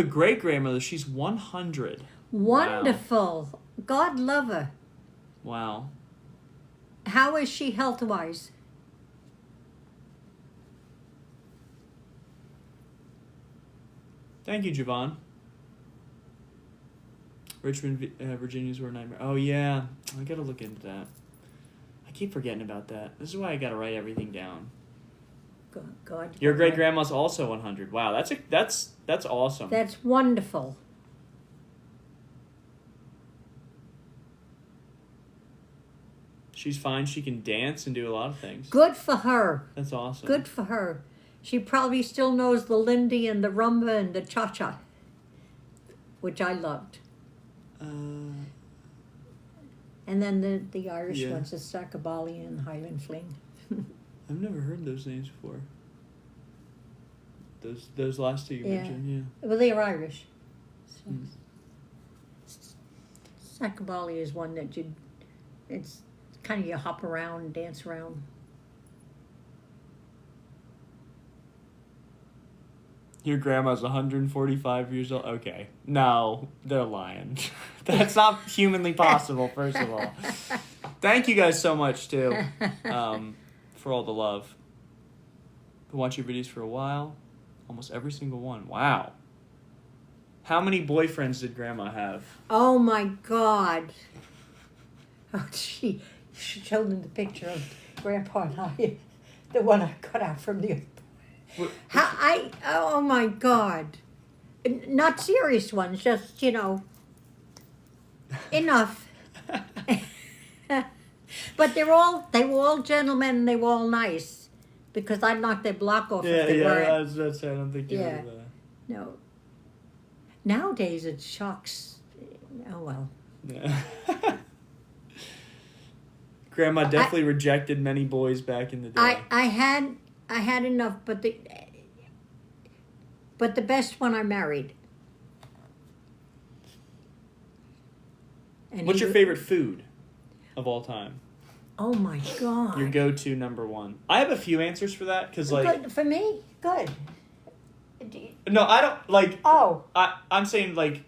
great grandmother. She's 100. Wonderful. Wow. God love her. Wow. How is she health-wise? Thank you, Javon. Richmond, Virginia's were a nightmare. Oh, yeah. I gotta look into that. I keep forgetting about that. This is why I gotta write everything down. God. Your great-grandma's also 100. Wow, that's awesome. That's wonderful. She's fine. She can dance and do a lot of things. Good for her. That's awesome. Good for her. She probably still knows the Lindy and the rumba and the cha-cha, which I loved. And then the Irish ones, the Sacabali and Highland Fling. I've never heard those names before. Those last two you mentioned, yeah. Well, they're Irish. Sacabali is one that it's kind of you hop around and dance around. Your grandma's 145 years old? Okay. No, they're lying. That's not humanly possible, first of all. Thank you guys so much, too, for all the love. Been watching your videos for a while. Almost every single one. Wow. How many boyfriends did Grandma have? Oh, my God. Oh, she showed them the picture of Grandpa and I, the one I cut out from the... oh my God. Not serious ones, just, enough. But they were all gentlemen and they were all nice. Because I'd knock their block off if they weren't. That's I don't think you were No. Nowadays it shocks. Oh well. Yeah. Grandma definitely rejected many boys back in the day. I had enough, but the best one I married. And what's your favorite food of all time? Oh my God! Your go-to number one. I have a few answers for that because good for me. Good. No, I don't like. Oh. I'm saying if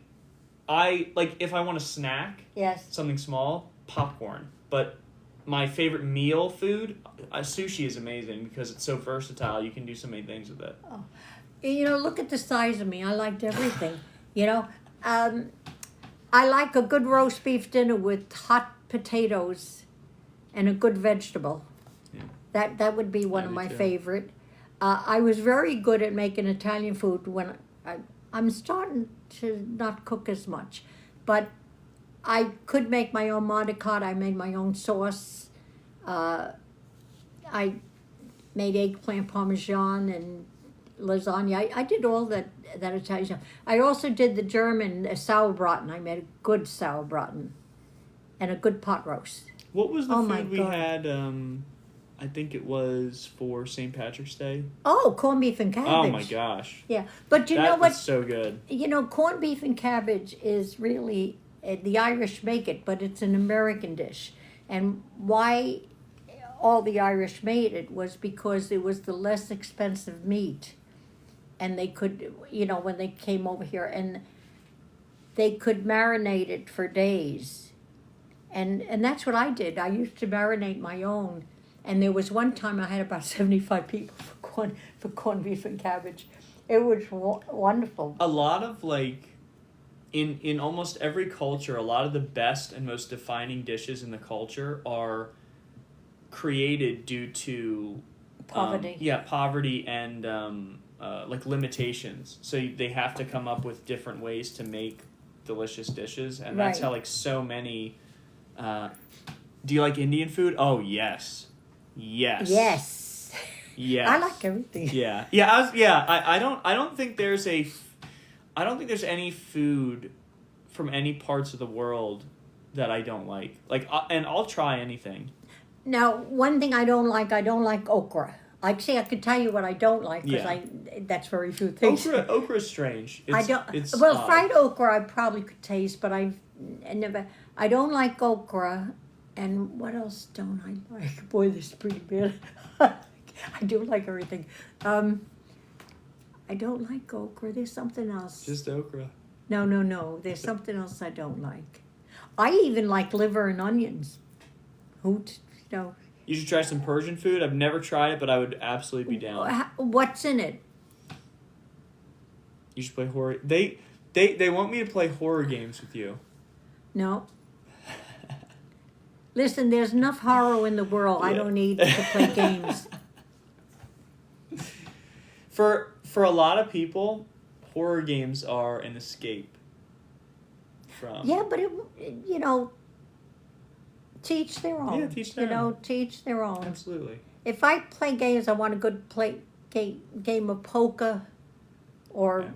I want a snack. Yes. Something small, popcorn, but. My favorite meal food, sushi is amazing because it's so versatile. You can do so many things with it. Oh. Look at the size of me. I liked everything. I like a good roast beef dinner with hot potatoes and a good vegetable. Yeah. That would be one of my favorite. I was very good at making Italian food when I'm starting to not cook as much, but I could make my own manicotti. I made my own sauce. I made eggplant parmesan and lasagna. I did all that Italian stuff. I also did the German sauerbraten. I made a good sauerbraten and a good pot roast. What was the food we had? I think it was for St. Patrick's Day. Oh, corned beef and cabbage. Oh my gosh. Yeah, but you know what? That's so good. Corned beef and cabbage is really... the Irish make it, but it's an American dish. And why all the Irish made it was because it was the less expensive meat. And they could, when they came over here, and they could marinate it for days. And that's what I did. I used to marinate my own. And there was one time I had about 75 people for corned beef and cabbage. It was wonderful. A lot of, in almost every culture, a lot of the best and most defining dishes in the culture are created due to poverty. Poverty and limitations. So they have to come up with different ways to make delicious dishes, and that's how so many. Do you like Indian food? Oh yes. Yes. I like everything. Yeah. I don't think there's any food from any parts of the world that I don't like. And I'll try anything. Now, one thing I don't like okra. I could tell you what I don't like because that's very few things. Okra is strange. Fried okra I probably could taste, but I don't like okra. And what else don't I like? Boy, this is pretty bad. I do like everything. I don't like okra. There's something else. Just okra. No. There's something else I don't like. I even like liver and onions. You know. You should try some Persian food. I've never tried it, but I would absolutely be down. What's in it? You should play horror. They want me to play horror games with you. No. Listen, there's enough horror in the world. Yeah. I don't need to play games. For a lot of people, horror games are an escape from. Yeah, but teach their own. Yeah, teach their own. Teach their own. Absolutely. If I play games, I want a good game of poker, or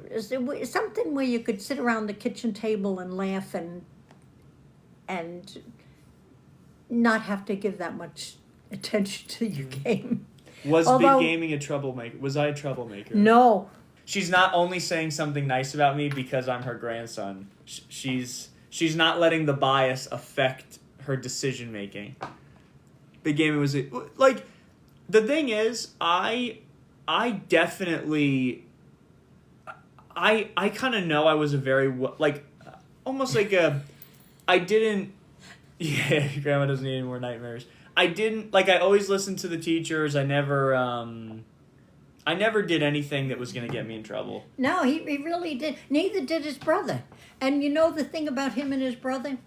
something where you could sit around the kitchen table and laugh and not have to give that much attention to your game. Was Big Gaming a troublemaker? Was I a troublemaker? No. She's not only saying something nice about me because I'm her grandson. She's not letting the bias affect her decision making. Big Gaming was like, the thing is, I definitely, I kind of know I was a very almost like I didn't. Yeah, Grandma doesn't need any more nightmares. I didn't, I always listened to the teachers. I never did anything that was going to get me in trouble. No, he really did. Neither did his brother. And you know the thing about him and his brother?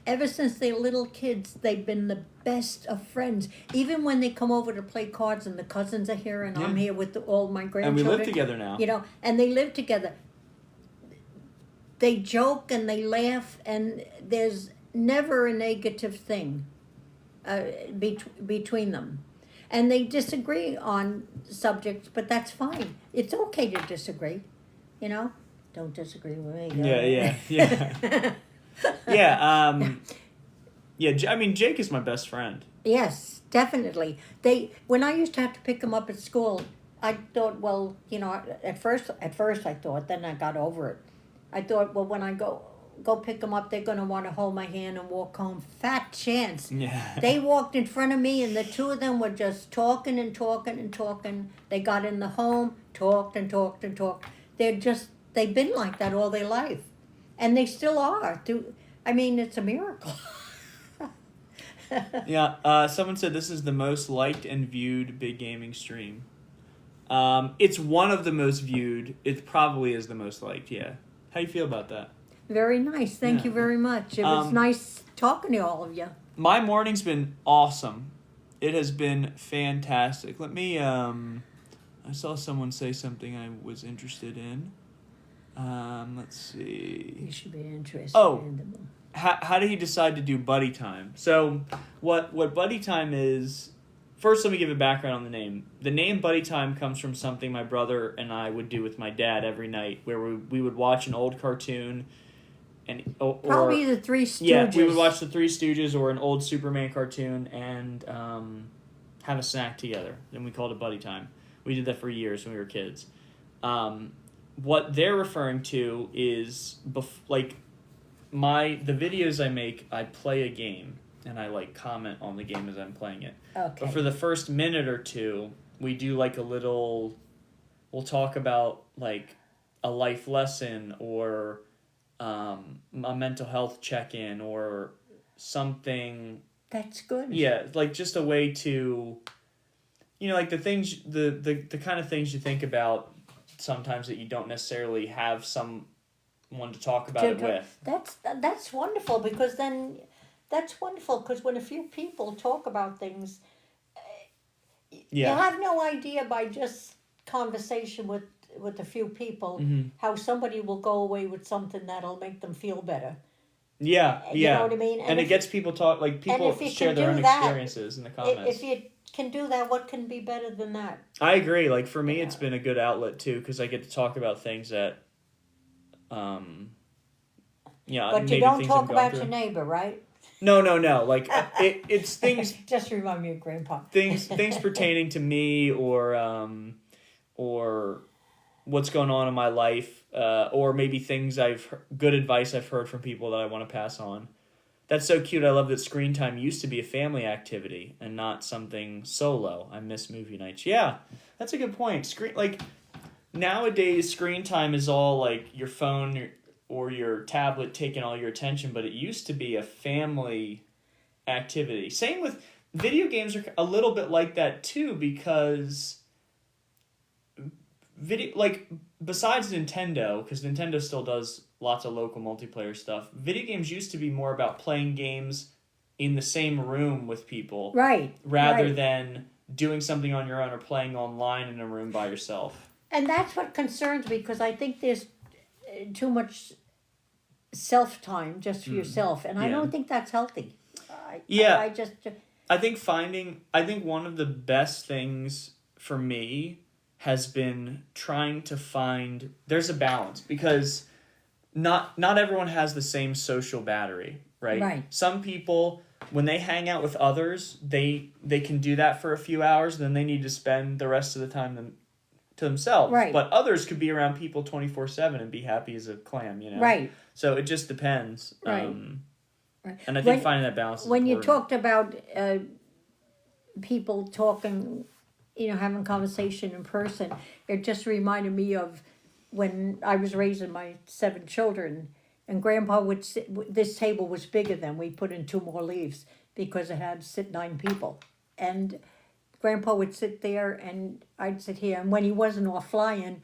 Ever since they're little kids, they've been the best of friends. Even when they come over to play cards and the cousins are here and I'm here with all my grandchildren. And we live together now. And they live together. They joke and they laugh, and there's never a negative thing between them. And they disagree on subjects, but that's fine. It's okay to disagree, Don't disagree with me. Yeah. Yeah. I mean, Jake is my best friend. Yes, definitely. When I used to have to pick them up at school, I thought, well, at first I thought, then I got over it. I thought, well, when I go pick them up, they're going to want to hold my hand and walk home. Fat chance. Yeah. They walked in front of me, and the two of them were just talking and talking and talking. They got in the home, talked and talked and talked. They've been like that all their life. And they still are. It's a miracle. Yeah, someone said this is the most liked and viewed Big Gaming stream. It's one of the most viewed. It probably is the most liked, yeah. How do you feel about that? Very nice. Thank you very much. It was nice talking to all of you. My morning's been awesome. It has been fantastic. Let me, I saw someone say something I was interested in. Let's see. You should be interested in them. How did he decide to do buddy time? So what buddy time is, first let me give a background on the name. The name buddy time comes from something my brother and I would do with my dad every night, where we would watch an old cartoon. Probably the Three Stooges. Yeah, we would watch the Three Stooges or an old Superman cartoon and have a snack together. And we called it buddy time. We did that for years when we were kids. What they're referring to is the videos I make. I play a game and I comment on the game as I'm playing it. Okay. But for the first minute or two, we do we'll talk about a life lesson or a mental health check-in or something. That's good. Yeah, just a way to, the things, the kind of things you think about sometimes that you don't necessarily have someone to talk about it with. That's wonderful, because then when a few people talk about things, you have no idea by just conversation with a few people how somebody will go away with something that'll make them feel better. Yeah, You know what I mean? And it gets people people share their own experiences in the comments. If you can do that, what can be better than that? I agree. For me, it's been a good outlet too, because I get to talk about things that, But you don't talk about your neighbor, right? No. It's things. Just remind me of Grandpa. things pertaining to me or what's going on in my life, or maybe good advice I've heard from people that I want to pass on. That's so cute. I love that screen time used to be a family activity and not something solo. I miss movie nights. Yeah, that's a good point. Nowadays, screen time is all like your phone or your tablet taking all your attention, but it used to be a family activity. Same with video games are a little bit like that too, because besides Nintendo, because Nintendo still does lots of local multiplayer stuff, video games used to be more about playing games in the same room with people. Right. Rather than doing something on your own or playing online in a room by yourself. And that's what concerns me, because I think there's too much self-time just for yourself. And I don't think that's healthy. I think one of the best things for me has been trying to find, there's a balance, because not everyone has the same social battery, right? Right. Some people, when they hang out with others, they can do that for a few hours, then they need to spend the rest of the time to themselves. Right. But others could be around people 24/7 and be happy as a clam, you know? Right. So it just depends. Right. Right. And I think finding that balance is when important. you talked about people talking, having conversation in person, it just reminded me of when I was raising my 7 children, and Grandpa would sit, this table was bigger than, we put in 2 more leaves because it had to sit 9 people. And Grandpa would sit there and I'd sit here. And when he wasn't off flying,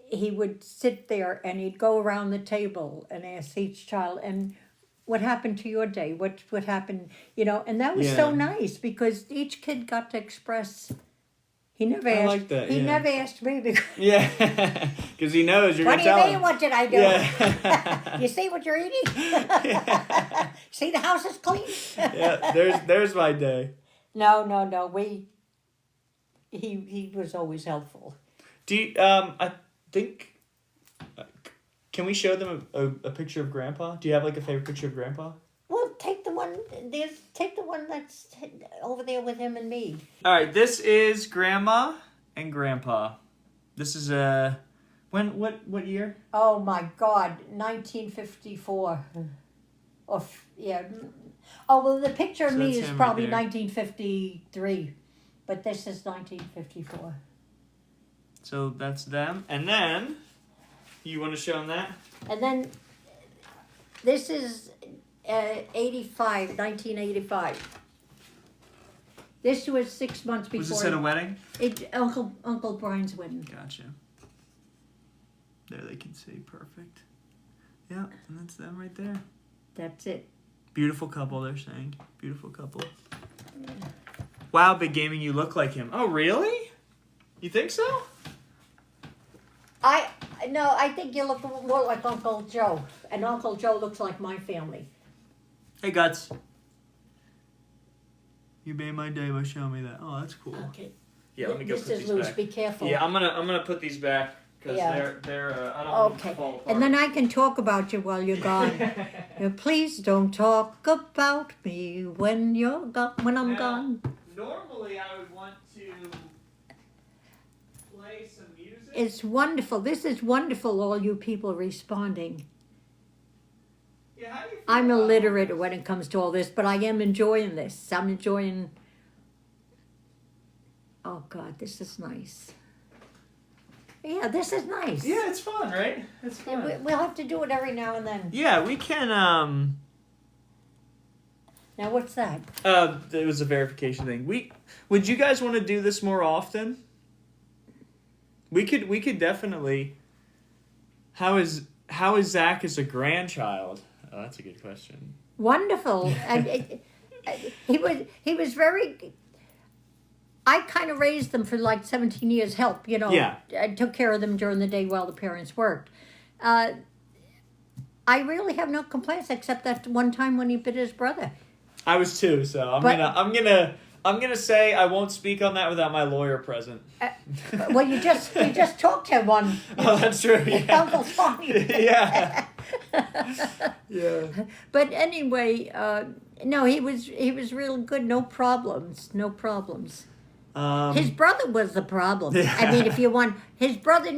he would sit there and he'd go around the table and ask each child, and what happened to your day? What happened? And that was so nice, because each kid got to express. He never asked. I like that. He never asked me because. Yeah, because he knows you're going to tell him. What do you mean? What did I do? Yeah. You see what you're eating? See the house is clean. Yeah, there's my day. No. He was always helpful. Do you, I think. Can we show them a picture of Grandpa? Do you have like a favorite picture of Grandpa? Well, take the one that's over there with him and me. All right, this is Grandma and Grandpa. This is what year? Oh my God, 1954. Oh well, the picture of me is probably 1953, but this is 1954. So that's them, and then you want to show them that? And then this is 1985. This was 6 months before. Was this at a wedding? Uncle Brian's wedding. Gotcha. There they can see. Perfect. Yeah, and that's them right there. That's it. Beautiful couple, they're saying. Beautiful couple. Yeah. Wow, Big Gaming, you look like him. Oh, really? You think so? No, I think you look more like Uncle Joe. And Uncle Joe looks like my family. Hey, Guts. You made my day by showing me that. Oh, that's cool. Okay. Yeah, let me go put these back. This is loose. Be careful. Yeah, I'm gonna put these back because they're I don't want them to fall apart. And then I can talk about you while you're gone. Please don't talk about me when you're gone. When I'm gone. Normally, I would want to play some music. It's wonderful. This is wonderful. All you people responding. Yeah, how do you feel I'm about illiterate when it comes to all this, but I am enjoying this. I'm enjoying. Oh God, this is nice. Yeah, this is nice. Yeah, it's fun, right? It's fun. Yeah, we'll have to do it every now and then. Yeah, we can. Now, what's that? It was a verification thing. Would you guys want to do this more often? We could definitely. How is Zach as a grandchild? Oh, that's a good question. Wonderful. And he was very. I kind of raised them for like 17 years. Help, Yeah. I took care of them during the day while the parents worked. I really have no complaints except that one time when he bit his brother. I was too, so I'm gonna say I won't speak on that without my lawyer present. Well, you just talked to one. Oh, that's true. Yeah. Uncle Tony. Yeah. Yeah. But anyway, no, he was real good. No problems. His brother was the problem. Yeah. I mean, if you want, his brother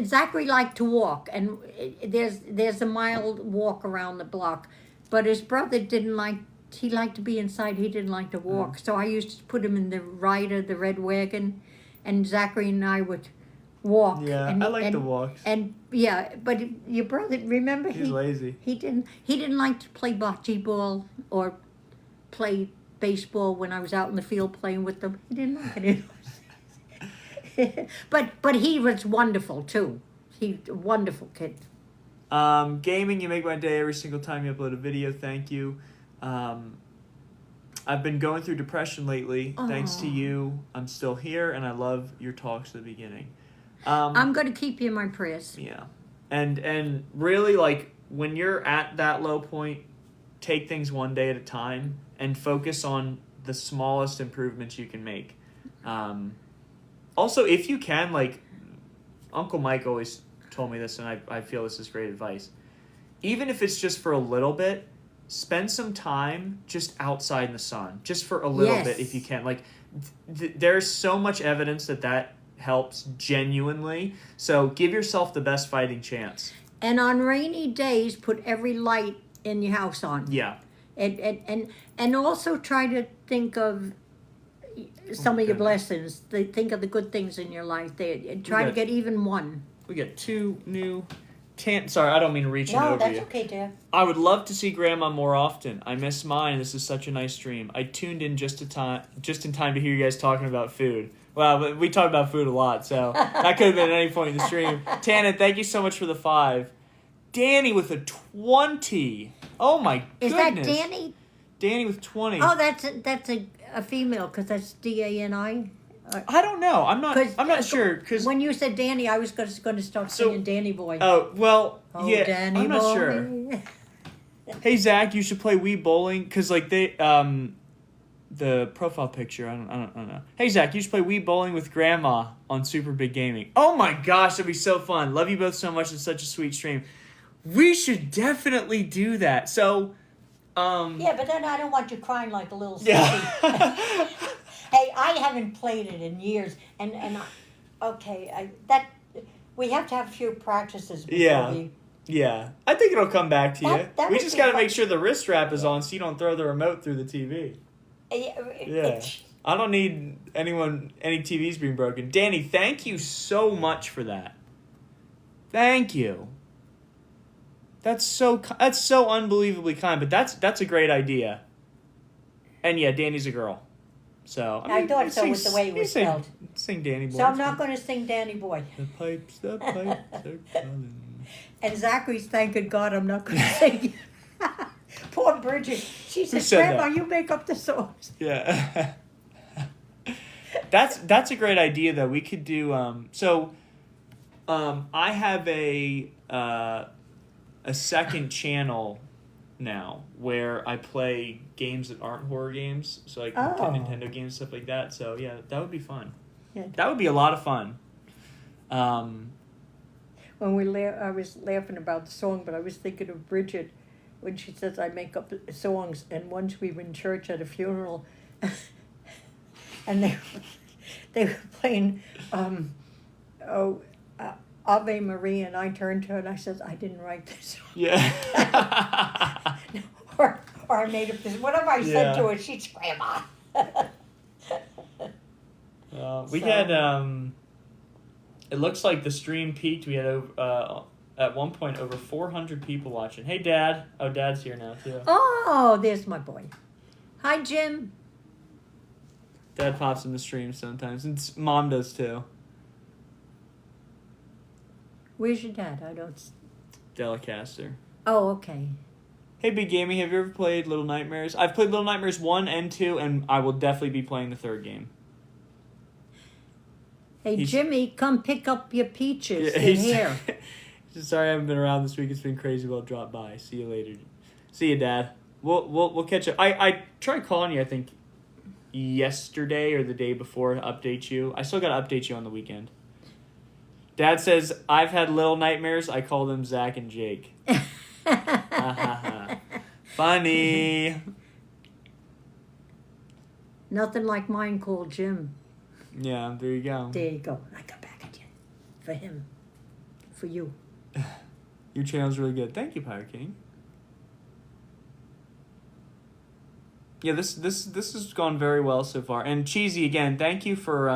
Zachary liked to walk, and there's a mild walk around the block. But his brother didn't like. He liked to be inside. He didn't like to walk. So I used to put him in the rider, the red wagon, and Zachary and I would walk. Yeah, and, I like and, the walks. And yeah, but your brother, remember, He's lazy. He didn't like to play bocce ball or play baseball when I was out in the field playing with them. He didn't like it. but he was wonderful too. He's a wonderful kid. Gaming, you make my day every single time you upload a video. Thank you. I've been going through depression lately. Aww. Thanks to you, I'm still here, and I love your talks at the beginning. I'm going to keep you in my prayers. Yeah. And really, like, when you're at that low point, take things one day at a time and focus on the smallest improvements you can make. Also, if you can, like, Uncle Mike always told me this, and I feel this is great advice. Even if it's just for a little bit, spend some time just outside in the sun, just for a little bit if you can. Like, there's so much evidence that helps genuinely. So give yourself the best fighting chance. And on rainy days, put every light in your house on. Yeah. And also try to think of some of your blessings. Think of the good things in your life. Try to get even one. We got 2 new... Sorry, I don't mean reaching over you. No, that's okay, dear. I would love to see Grandma more often. I miss mine. This is such a nice stream. I tuned in just in time to hear you guys talking about food. Well, but we talk about food a lot, so that could have been at any point in the stream. Tana, thank you so much for the 5. Danny with a 20. Oh my goodness. Is that Danny? Danny with 20. Oh, that's a female because that's Dani. I don't know. I'm not sure because when you said Danny, I was going to start singing Danny Boy. Oh well, yeah. Danny I'm not Boy. sure. Hey Zach, you should play Wii Bowling because like they the profile picture. I don't know. Hey Zach, you should play Wii Bowling with Grandma on Super Big Gaming. Oh my gosh, that'd be so fun. Love you both so much. It's such a sweet stream. We should definitely do that. So. Yeah, but then I don't want you crying like a little sissy. Yeah. Hey, I haven't played it in years, and we have to have a few practices before we... Yeah. I think it'll come back to you. That We just got to make sure the wrist strap is on so you don't throw the remote through the TV. Yeah. I don't need any TVs being broken. Danny, thank you so much for that. Thank you. That's so unbelievably kind, but that's a great idea. And yeah, Danny's a girl. So I thought so with the way it was spelled. Sing Danny Boy. So I'm not going to sing Danny Boy. The pipes are calling. And Zachary's, thank good God, I'm not going to sing. Poor Bridget. She said, Grandma, you make up the songs. Yeah. That's a great idea, though. We could do... I have a second channel now where I play games that aren't horror games, so like Nintendo games, stuff like that. So yeah, that would be fun. Yeah. That would be a lot of fun. When I was laughing about the song, but I was thinking of Bridget when she says I make up songs. And once we were in church at a funeral, and they were playing Ave Maria, and I turned to her and I said, I didn't write this song. Yeah. or I made up this. Whatever I said to her, she's Grandma. We had, it looks like the stream peaked. We had, at one point, over 400 people watching. Hey, Dad. Oh, Dad's here now, too. Oh, there's my boy. Hi, Jim. Dad pops in the stream sometimes, and Mom does, too. Where's your dad? I don't... Delicaster. Oh, okay. Hey, Big Gaming, have you ever played Little Nightmares? I've played Little Nightmares 1 and 2, and I will definitely be playing the third game. Hey, Jimmy, come pick up your peaches. They're here. Sorry I haven't been around this week. It's been crazy. Well, drop by. See you later. See you, Dad. We'll catch up. I tried calling you, I think, yesterday or the day before to update you. I still got to update you on the weekend. Dad says, I've had little nightmares. I call them Zach and Jake. Funny. Nothing like mine called Jim. Yeah, there you go. There you go. I got back at you. For him. For you. Your channel's really good. Thank you, Pirate King. Yeah, this has gone very well so far. And Cheesy, again, thank you for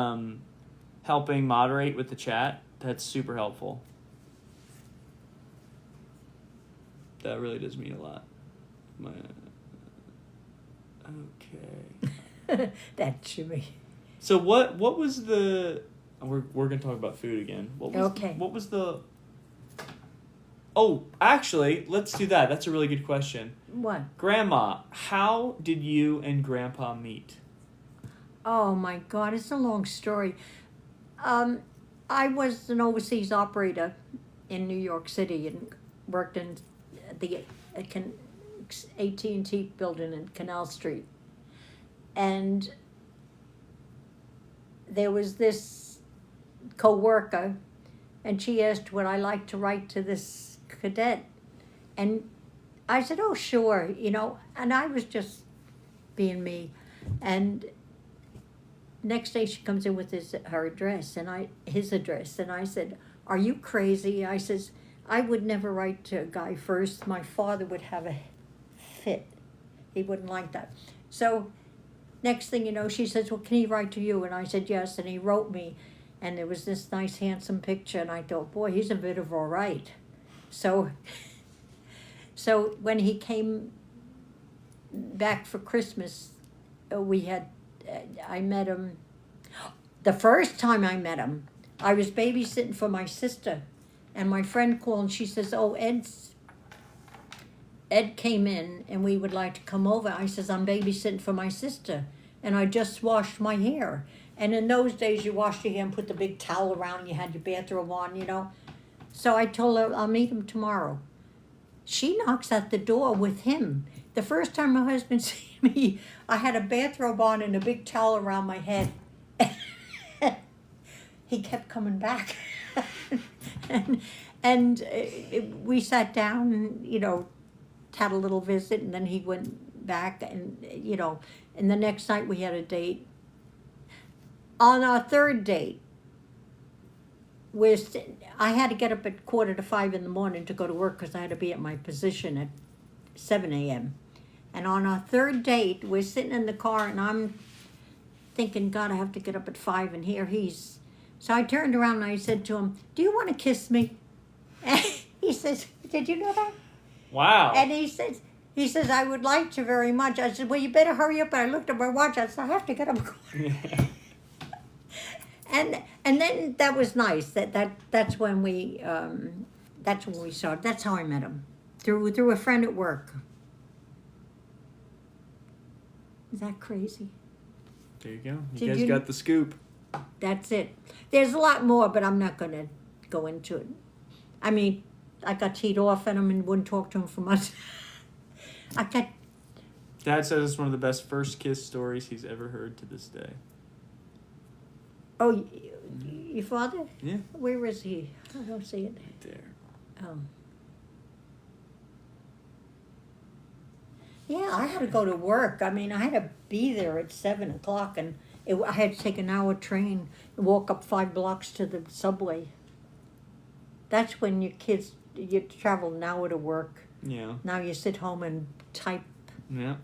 helping moderate with the chat. That's super helpful. That really does mean a lot. Okay. That's me. So what was the? We're gonna talk about food again. Okay. What was the? Oh, actually, let's do that. That's a really good question. What? Grandma, how did you and Grandpa meet? Oh my God, it's a long story. I was an overseas operator in New York City and worked in the AT&T building in Canal Street. And there was this co-worker, and she asked would I like to write to this cadet. And I said, oh, sure, you know, and I was just being me. And next day she comes in with her address, and his address, and I said, are you crazy? I says, I would never write to a guy first. My father would have a fit. He wouldn't like that. So next thing you know, she says, well, can he write to you? And I said, yes, and he wrote me. And there was this nice, handsome picture, and I thought, boy, he's a bit of all right. So when he came back for Christmas, I met him. The first time I met him, I was babysitting for my sister, and my friend called, and she says, oh, Ed came in, and we would like to come over. I says, I'm babysitting for my sister, and I just washed my hair. And in those days, you washed your hair and put the big towel around, you had your bathrobe on, you know. So I told her, I'll meet him tomorrow. She knocks at the door with him. The first time my husband seen me, I had a bathrobe on and a big towel around my head. He kept coming back. and we sat down and, you know, had a little visit, and then he went back, and, you know, and the next night we had a date. On our third date, I had to get up at 4:45 in the morning to go to work because I had to be at my position at 7 a.m. And on our third date, we're sitting in the car, and I'm thinking, God, I have to get up at 5, and here he's. So I turned around and I said to him, do you want to kiss me? And he says, did you know that? Wow. And he says, I would like to very much. I said, well, you better hurry up. And I looked at my watch. I said, I have to get up. And then that was nice. That's when we started. That's how I met him, through a friend at work. Is that crazy? There you go. You guys got the scoop. That's it. There's a lot more, but I'm not going to go into it. I mean, I got teed off at him and wouldn't talk to him for months. Dad says it's one of the best first kiss stories he's ever heard to this day. Oh, your father? Yeah. Where is he? I don't see it. Right there. Oh. Yeah, I had to go to work. I mean, I had to be there at 7 o'clock, and I had to take an hour train and walk up 5 blocks to the subway. That's when you travel an hour to work. Yeah. Now you sit home and type. Yeah.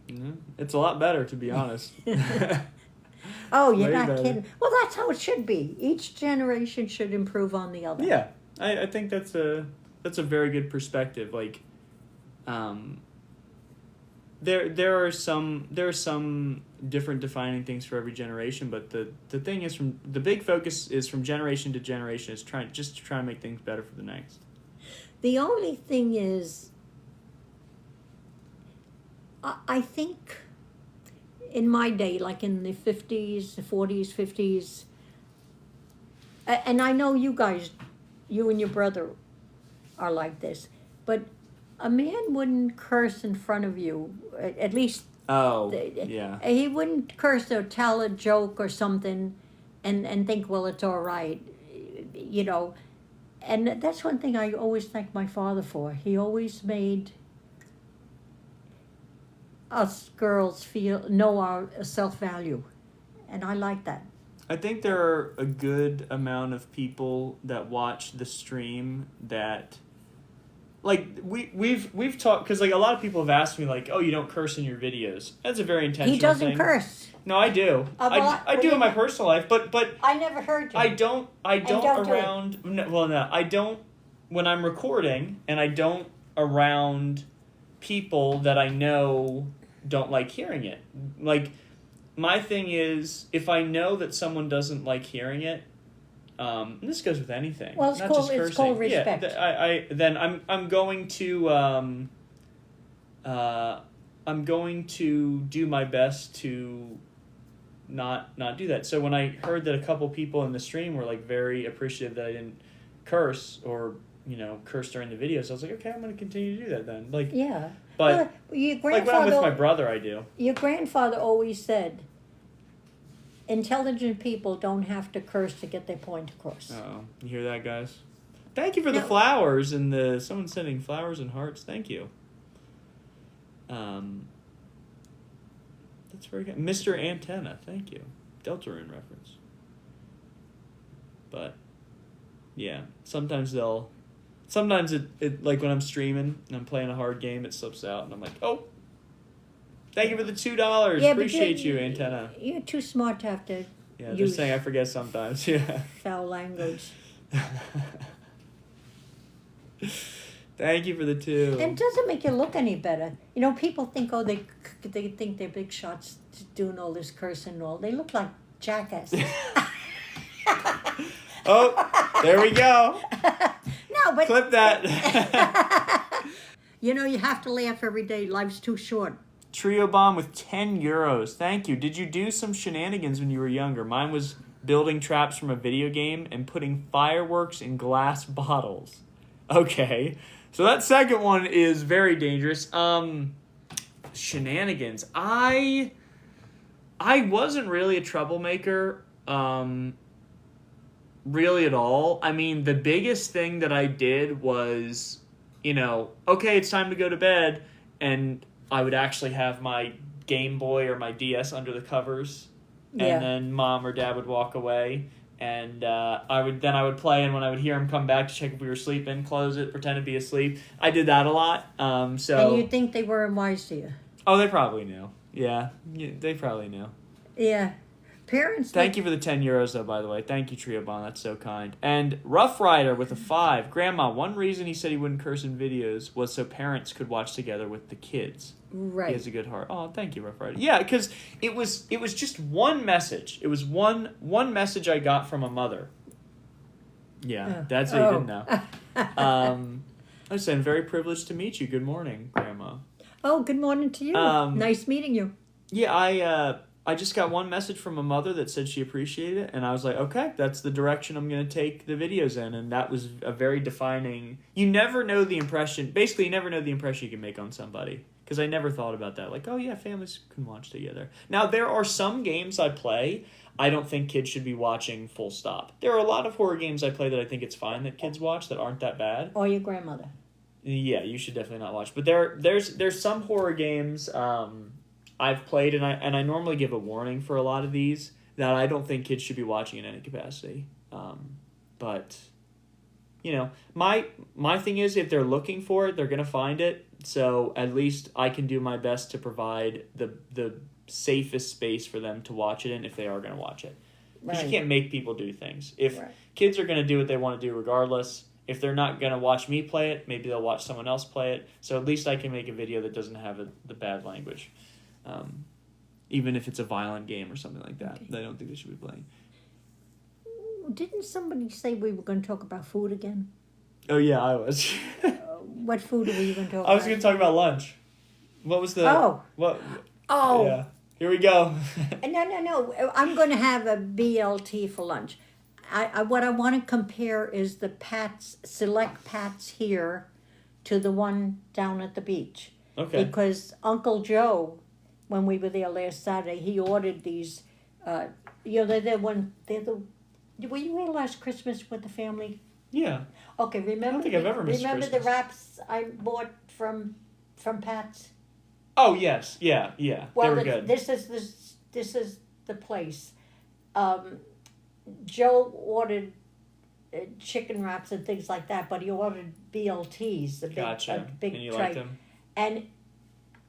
Yeah. It's a lot better, to be honest. Oh, you're not better. kidding. Well, that's how it should be. Each generation should improve on the other. Yeah, I think that's a very good perspective. Like, there are some different defining things for every generation, but the thing is, the big focus is from generation to generation is trying to make things better for the next. The only thing is, I think in my day, like in the 50s, the 40s, 50s, and I know you guys, you and your brother are like this, but a man wouldn't curse in front of you, at least. Oh, yeah. He wouldn't curse or tell a joke or something and think, well, it's all right, you know. And that's one thing I always thank my father for. He always made us girls know our self-value, and I like that. I think there are a good amount of people that watch the stream that like we've talked, because like a lot of people have asked me like, oh, you don't curse in your videos. That's a very intentional He doesn't thing. curse. No, I do. I do in my personal life, but I never heard you. I don't don't around. No, I don't when I'm recording, and I don't around people that I know don't like hearing it. Like, my thing is, if I know that someone doesn't like hearing it, and this goes with anything. Well, it's not called just cursing. it's called respect. Yeah, then I'm going to I'm going to do my best to not do that. So when I heard that a couple people in the stream were like very appreciative that I didn't curse or curse during the videos, I was like, okay, I'm going to continue to do that then. Like, Yeah. but Well, your like when I'm grandfather, with my brother, I do. your grandfather always said, intelligent people don't have to curse to get their point across. Oh, you hear that, guys? Thank you for the No. flowers and someone sending flowers and hearts. Thank you. That's very good. Mr. Antenna, thank you. Deltarune reference. But yeah, sometimes it like when I'm streaming and I'm playing a hard game, it slips out and I'm like, oh, thank you for the $2. Yeah, Appreciate you, Antenna. You're too smart to have to Yeah, use just saying I forget sometimes. Yeah. foul language. Thank you for the 2. And it doesn't make you look any better. People think, oh, they think they're big shots doing all this cursing and all. They look like jackasses. Oh, there we go. No, but Clip that. you have to laugh every day. Life's too short. Trio Bomb with €10. Thank you. Did you do some shenanigans when you were younger? Mine was building traps from a video game and putting fireworks in glass bottles. Okay. So that second one is very dangerous. Shenanigans. I wasn't really a troublemaker, really at all. I mean, the biggest thing that I did was, okay, it's time to go to bed, and I would actually have my Game Boy or my DS under the covers, and then Mom or Dad would walk away. And I would play, and when I would hear him come back to check if we were sleeping, close it, pretend to be asleep. I did that a lot. And you'd think they weren't wise to you. Oh, they probably knew. Yeah, they probably knew. Yeah. Parents... Thank you for the €10, though, by the way. Thank you, Trio Bon. That's so kind. And Rough Rider with a 5. Grandma, one reason he said he wouldn't curse in videos was so parents could watch together with the kids. Right. He has a good heart. Oh, thank you, Rough Rider. Yeah, because it was just one message. It was one message I got from a mother. Yeah, that's what you didn't know. I was saying, very privileged to meet you. Good morning, Grandma. Oh, good morning to you. Nice meeting you. Yeah, I just got one message from a mother that said she appreciated it, and I was like, okay, that's the direction I'm going to take the videos in, and that was a very defining... You never know the impression... Basically, you never know the impression you can make on somebody. Because I never thought about that. Like, oh yeah, families can watch together. Now, there are some games I play I don't think kids should be watching full stop. There are a lot of horror games I play that I think it's fine that kids watch that aren't that bad. Or your grandmother. Yeah, you should definitely not watch. But there's some horror games I've played, and I normally give a warning for a lot of these that I don't think kids should be watching in any capacity. But my thing is, if they're looking for it, they're gonna find it. So at least I can do my best to provide the safest space for them to watch it in if they are gonna watch it. Because you can't make people do things. If kids are gonna do what they want to do regardless. If they're not going to watch me play it, maybe they'll watch someone else play it. So at least I can make a video that doesn't have the bad language. Even if it's a violent game or something like that. Okay. I don't think they should be playing. Didn't somebody say we were going to talk about food again? Oh, yeah, I was. What food were you going to talk about? I was going to talk about lunch. What was the... Oh. What? Oh. Yeah. Here we go. No. I'm going to have a BLT for lunch. What I want to compare is the select Pats here to the one down at the beach. Okay. Because Uncle Joe, when we were there last Saturday, he ordered these. Were you here last Christmas with the family? Yeah. Okay. Remember? I don't think I've ever missed Remember Christmas. the wraps I bought from Pat's? Oh yes, yeah. Well, they were good. This is the place. Joe ordered chicken wraps and things like that, but he ordered BLTs, the big, Gotcha. a big And you tray. liked them? And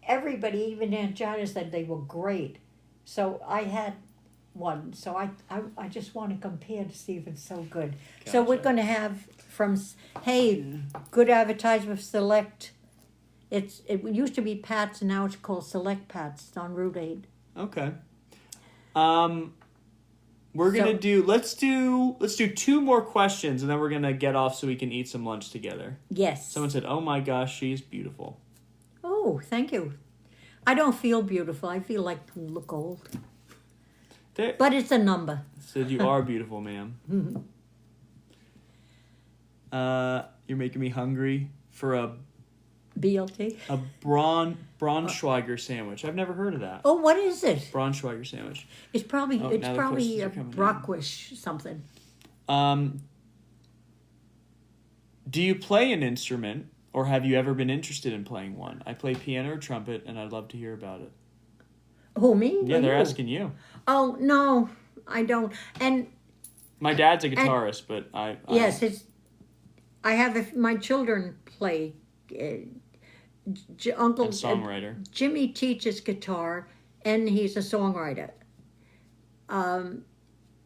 everybody, even Aunt Jana, said they were great. So I had one. So I just want to compare to see if it's so good. So we're Gotcha. going to have good advertisement, Select. It used to be Pat's, and now it's called Select Pat's. It's on Route 8. Okay. We're gonna let's do 2 more questions, and then we're gonna get off so we can eat some lunch together. Yes. Someone said, "Oh my gosh, she's beautiful." Oh, thank you. I don't feel beautiful. I feel like I look old. But it's a number. Said you are beautiful, ma'am. You're making me hungry for a BLT. Braunschweiger sandwich. I've never heard of that. Oh, what is it? Braunschweiger sandwich. It's probably now the questions a are coming in. Brockwish something. Do you play an instrument, or have you ever been interested in playing one? I play piano or trumpet, and I'd love to hear about it. Who, me? Yeah, Or they're you? asking you. Oh, no, I don't. And My dad's a guitarist, but I yes, I have my children play. Uncle and songwriter. Jimmy teaches guitar, and he's a songwriter.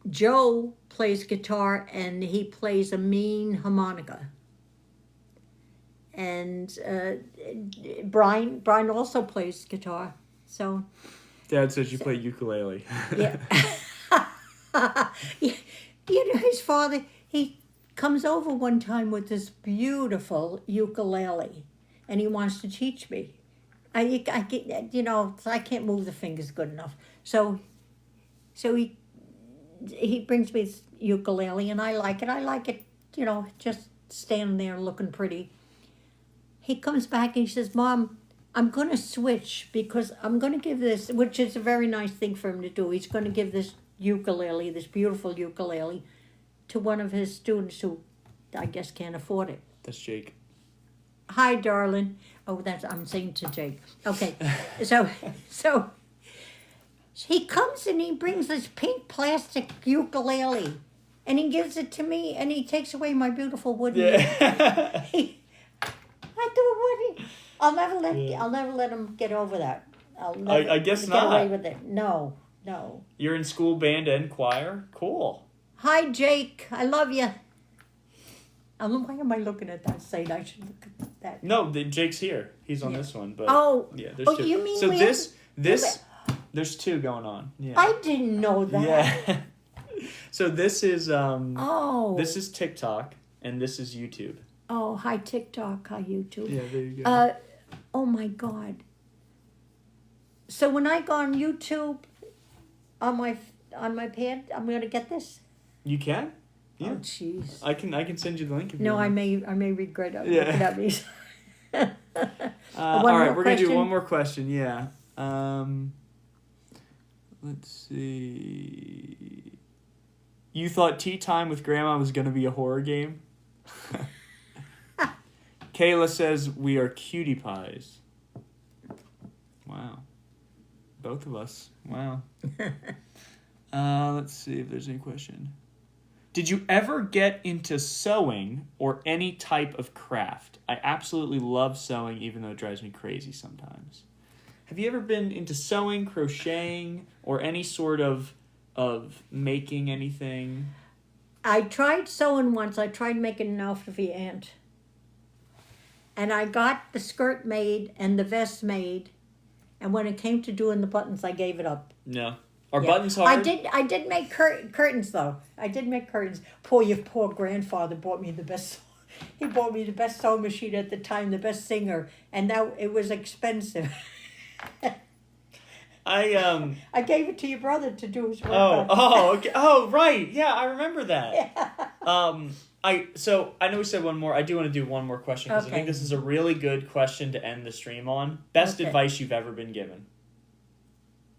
Joe plays guitar, and he plays a mean harmonica. And Brian also plays guitar. So Dad says you play ukulele. yeah. You know, his father, he comes over one time with this beautiful ukulele, and he wants to teach me. I can't move the fingers good enough. So he brings me this ukulele, and I like it. I like it, just standing there looking pretty. He comes back and he says, "Mom, I'm going to switch because I'm going to give this," which is a very nice thing for him to do. He's going to give this ukulele, this beautiful ukulele, to one of his students who I guess can't afford it. That's Jake. Hi, darling. Oh, I'm saying to Jake. Okay, so he comes and he brings this pink plastic ukulele, and he gives it to me, and he takes away my beautiful wooden. Yeah. I do wooden. I'll never let him get over that. I guess get not. away with it. No. You're in school band and choir? Cool. Hi, Jake. I love you. Why am I looking at that saying I should look at that? No, Jake's here. He's on this one. But yeah, there's 2. You mean so we there's 2 going on. Yeah. I didn't know that. Yeah. So this is this is Oh. TikTok and this is YouTube. Oh, hi TikTok, hi YouTube. Yeah, there you go. Oh my God. So when I go on YouTube, on my pad, I'm gonna get this. You can? Yeah. Oh jeez. I can send you the link if you No, want. I may regret it. Yeah. Looking at these. All right, we're gonna do one more question. Yeah. Let's see. You thought Tea Time with Grandma was gonna be a horror game? Kayla says we are cutie pies. Wow. Both of us. Wow. Let's see if there's any question. Did you ever get into sewing or any type of craft? I absolutely love sewing, even though it drives me crazy sometimes. Have you ever been into sewing, crocheting, or any sort of making anything? I tried sewing once. I tried making an outfit for your aunt. And I got the skirt made and the vest made. And when it came to doing the buttons, I gave it up. No. Are buttons hard? I did make curtains, though. I did make curtains. Your poor grandfather bought me the best. He bought me the best sewing machine at the time, the best singer. And now it was expensive. I gave it to your brother to do his work. Okay. Oh, right. Yeah, I remember that. Yeah. So I know we said one more. I do want to do one more question because I think Okay. this is a really good question to end the stream on. Best Okay. advice you've ever been given.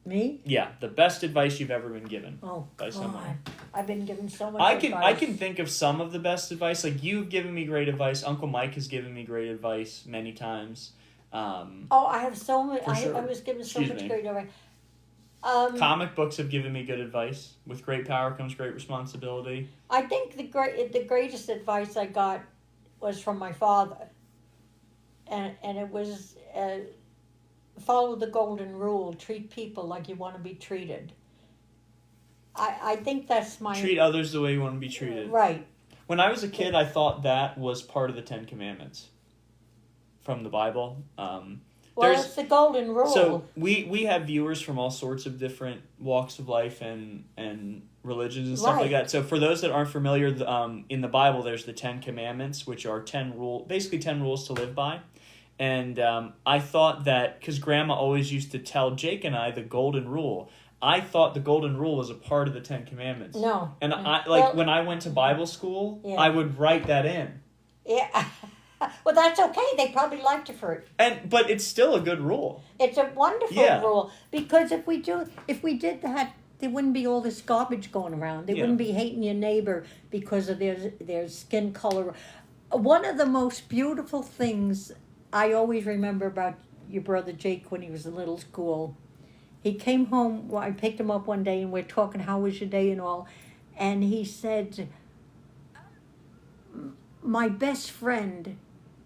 Me? Yeah, the best advice you've ever been given. Oh, By God. someone. I've been given so much I advice. can think of some of the best advice. Like you've given me great advice. Uncle Mike has given me great advice many times. Oh, I have so much. For sure. I was given so Excuse much me. great advice. Comic books have given me good advice. With great power comes great responsibility. I think the greatest advice I got was from my father, and it was follow the golden rule: treat people like you want to be treated. I think that's my Treat others the way you want to be treated. Right. When I was a kid, I thought that was part of the 10 Commandments from the Bible. Well, it's the golden rule. So we have viewers from all sorts of different walks of life and religions and stuff like that. So for those that aren't familiar, in the Bible, there's the 10 Commandments, which are 10 rules to live by. And I thought that, because Grandma always used to tell Jake and I the golden rule, I thought the golden rule was a part of the 10 Commandments. No. And when I went to Bible school, I would write that in. Yeah. Well, that's okay. They probably liked it for it. But it's still a good rule. It's a wonderful rule, because if we did that, there wouldn't be all this garbage going around. There wouldn't be hating your neighbor because of their skin color. One of the most beautiful things I always remember about your brother Jake when he was in little school, he came home. I picked him up one day and we're talking, how was your day and all, and he said, my best friend.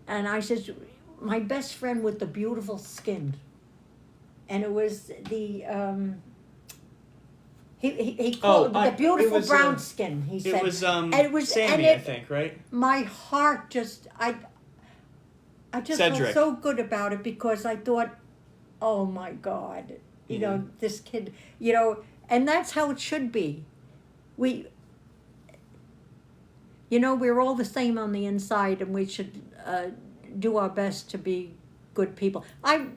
And I said, my best friend with the beautiful skin. And it was the, he called it the beautiful brown skin, he said. It was Sammy, I think, right? My heart just, I just Cedric. felt so good about it, because I thought, oh my God, you know, this kid, you know, and that's how it should be. We're all the same on the inside, and we should do our best to be good people. I'm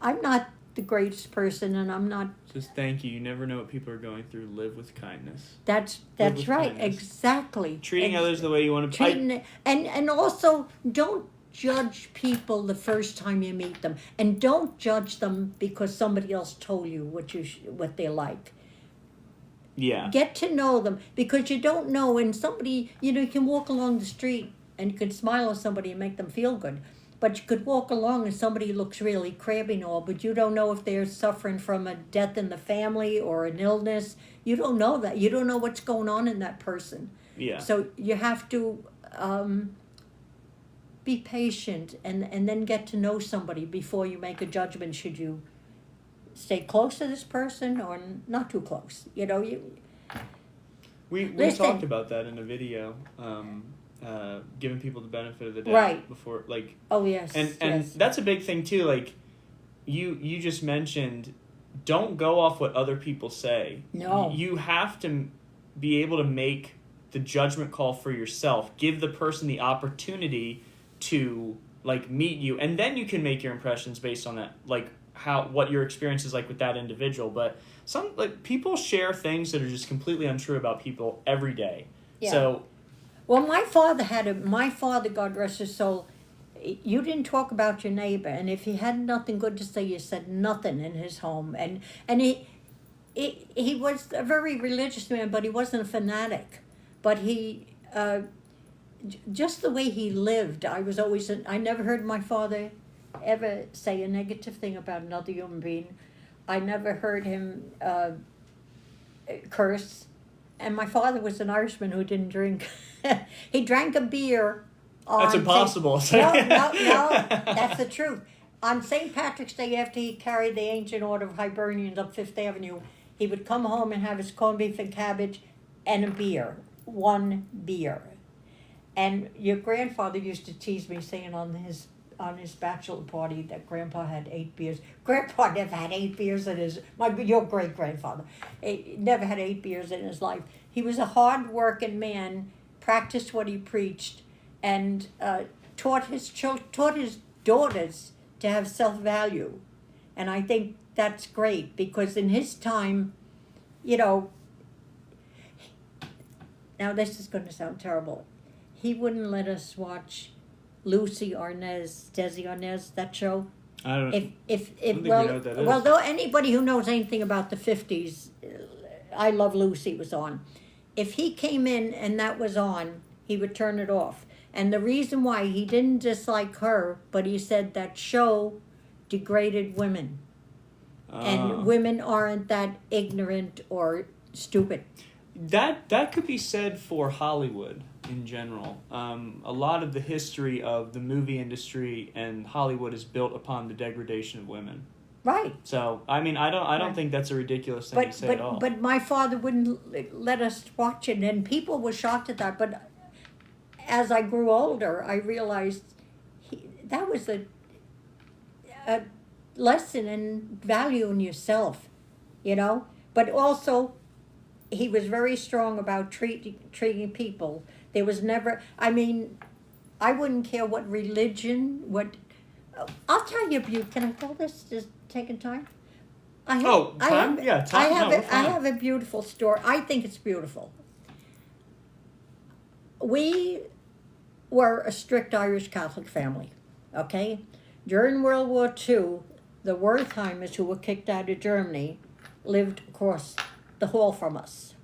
not the greatest person, and I'm not. Just thank you. You never know what people are going through. Live with kindness. That's right. Kindness. Exactly. Treating others the way you want to. And also don't judge people the first time you meet them, and don't judge them because somebody else told you what they're like. Yeah. Get to know them, because you don't know. And somebody, you can walk along the street and you could smile at somebody and make them feel good. But you could walk along and somebody looks really crabby and all, but you don't know if they're suffering from a death in the family or an illness. You don't know that. You don't know what's going on in that person. Yeah. So you have to be patient and then get to know somebody before you make a judgment. Should you stay close to this person or not too close? We talked about that in a video. Giving people the benefit of the doubt, right, before, oh yes, and that's a big thing too. Like you just mentioned, don't go off what other people say. No, you have to be able to make the judgment call for yourself. Give the person the opportunity to meet you, and then you can make your impressions based on that, what your experience is like with that individual. But some people share things that are just completely untrue about people every day. Yeah. So. Well, my father, God rest his soul, you didn't talk about your neighbor, and if he had nothing good to say, you said nothing in his home. And he was a very religious man, but he wasn't a fanatic. But he, just the way he lived, I never heard my father ever say a negative thing about another human being. I never heard him curse. And my father was an Irishman who didn't drink. He drank a beer. That's impossible. No, that's the truth. On St. Patrick's Day, after he carried the Ancient Order of Hibernians up Fifth Avenue, he would come home and have his corned beef and cabbage and a beer. One beer. And your grandfather used to tease me, saying on his bachelor party that Grandpa had 8 beers. Grandpa never had 8 beers in your great-grandfather. Never had 8 beers in his life. He was a hard-working man, practiced what he preached, and taught his daughters to have self-value. And I think that's great, because in his time, now this is going to sound terrible. He wouldn't let us watch Desi Arnaz, that show. I don't know. If I don't think we know what that is. Well, though anybody who knows anything about the 50s, I Love Lucy was on. If he came in and that was on, he would turn it off. And the reason why, he didn't dislike her, but he said that show degraded women. And women aren't that ignorant or stupid. That could be said for Hollywood in general. A lot of the history of the movie industry and Hollywood is built upon the degradation of women. Right. So I mean, I don't think that's a ridiculous thing to say at all. But my father wouldn't let us watch it, and people were shocked at that. But as I grew older, I realized that was a lesson in value in yourself, you know. But also, he was very strong about treating people. There was never. I mean, I wouldn't care what religion. I'll tell you, can I tell this? Just taking time. Time? Yeah, time. I have a beautiful story. I think it's beautiful. We were a strict Irish Catholic family, okay? During World War II, the Wertheimers, who were kicked out of Germany, lived across the hall from us.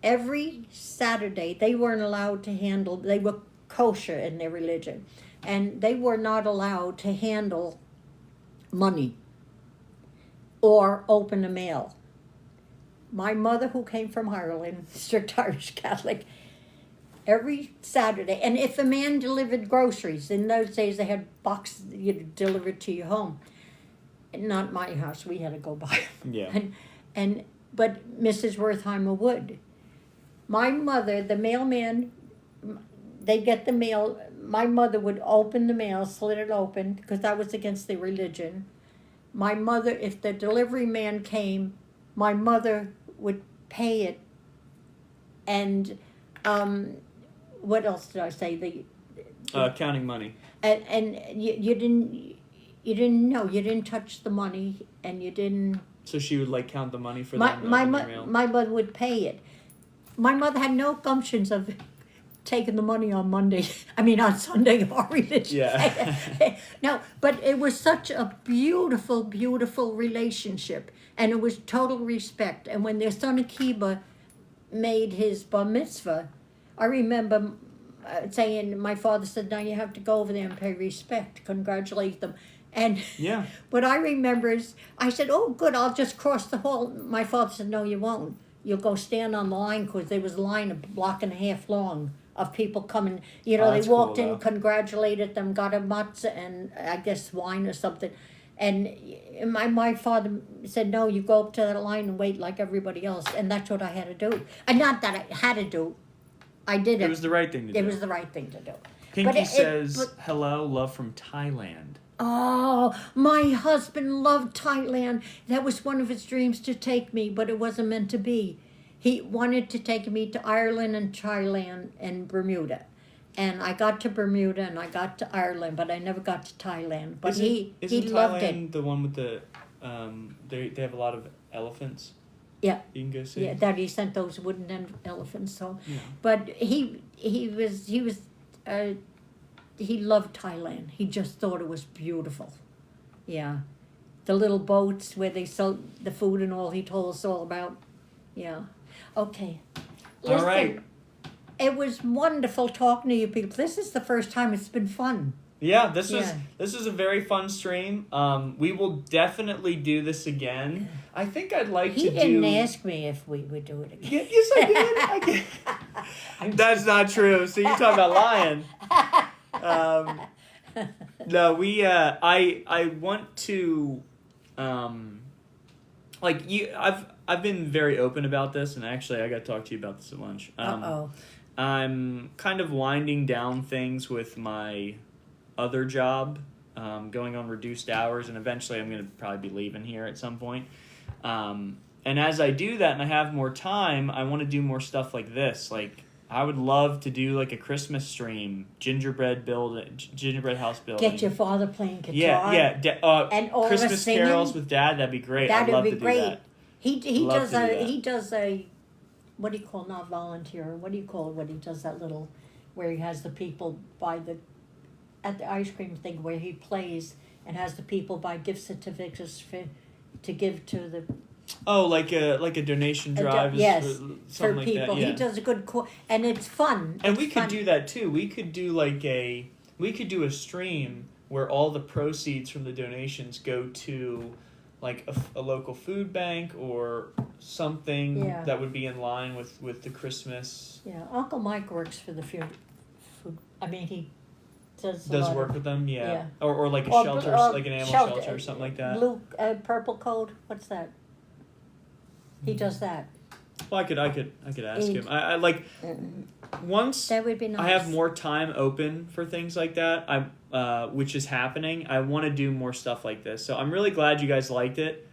Every Saturday, they weren't allowed to handle, they were kosher in their religion, and they were not allowed to handle money or open a mail. My mother, who came from Ireland, strict Irish Catholic, every Saturday, and if a man delivered groceries, in those days they had boxes delivered to your home. Not my house, we had to go buy them. Yeah. But Mrs. Wertheimer would. My mother, the mailman, they'd get the mail. My mother would open the mail, slit it open, because that was against their religion. My mother, if the delivery man came, my mother would pay it. And what else did I say? Counting money. And you didn't know. You didn't touch the money, and you didn't. So she would count the money for them. My mother would pay it. My mother had no gumptions of taking the money on Monday. I mean, on Sunday or religion. Yeah. No, but it was such a beautiful, beautiful relationship, and it was total respect. And when their son Akiba made his bar mitzvah, I remember saying, my father said, "Now you have to go over there and pay respect, congratulate them." And yeah. What I remember is, I said, "Oh, good, I'll just cross the hall." My father said, "No, you won't. You'll go stand on the line," because there was a line a block and a half long of people coming. They walked cool, in, congratulated them, got a matzah and I guess wine or something. And my father said, "No, you go up to that line and wait like everybody else." And that's what I had to do. And not that I had to do. I did it. It was the right thing to do. It was the right thing to do. Pinky says, hello, love from Thailand. Oh, my husband loved Thailand. That was one of his dreams, to take me, but it wasn't meant to be. He wanted to take me to Ireland and Thailand and Bermuda. And I got to Bermuda and I got to Ireland, but I never got to Thailand. But he loved it. Isn't Thailand the one with the, they have a lot of elephants? Yeah. You can go see? Yeah, that he sent those wooden elephants. So, yeah. But he loved Thailand. He just thought it was beautiful. Yeah. The little boats where they sold the food and all, he told us all about. Yeah. Okay. Listen, all right. It was wonderful talking to you people. This is the first time it's been fun. Yeah, this is a very fun stream. We will definitely do this again. I think I'd like to do... He didn't ask me if we would do it again. Yes, I did. That's not true. So you're talking about lying. No, I want to, I've been very open about this, and actually I got to talk to you about this at lunch. I'm kind of winding down things with my other job, going on reduced hours, and eventually I'm going to probably be leaving here at some point. And as I do that and I have more time, I want to do more stuff like this. I would love to do a Christmas stream, gingerbread house building. Get your father playing guitar. Yeah. And all Christmas carols with Dad. That'd be great. I'd love to do that. He does a, what do you call, not volunteer, what do you call it when he does that little, where he has the people at the ice cream thing where he plays and has the people buy gift certificates to give to the... Oh, like a donation drive? Yes, for like people. That, yeah. He does a good... and it's fun. And we could do that too. We could do a stream where all the proceeds from the donations go to like a local food bank or something Yeah. that would be in line with the Christmas. Yeah, Uncle Mike works for the food. I mean, he does Work with them, yeah. Yeah. Or like a Or- shelter, or like an animal shelter or something like that. Blue, purple code. What's that? He does that. Well, I could ask him. I like once That would be nice. I have more time open for things like that. Which is happening. I want to do more stuff like this. So I'm really glad you guys liked it.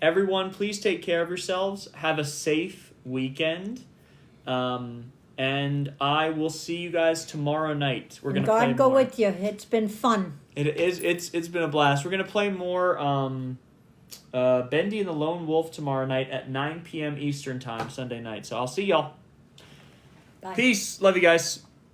Everyone, please take care of yourselves. Have a safe weekend. And I will see you guys tomorrow night. We're gonna play God go more. with you. It's been fun. It is. It's been a blast. We're gonna play more. Bendy and the Lone Wolf tomorrow night at 9 p.m. Eastern time, Sunday night. So I'll see y'all. Bye. Peace. Love you guys.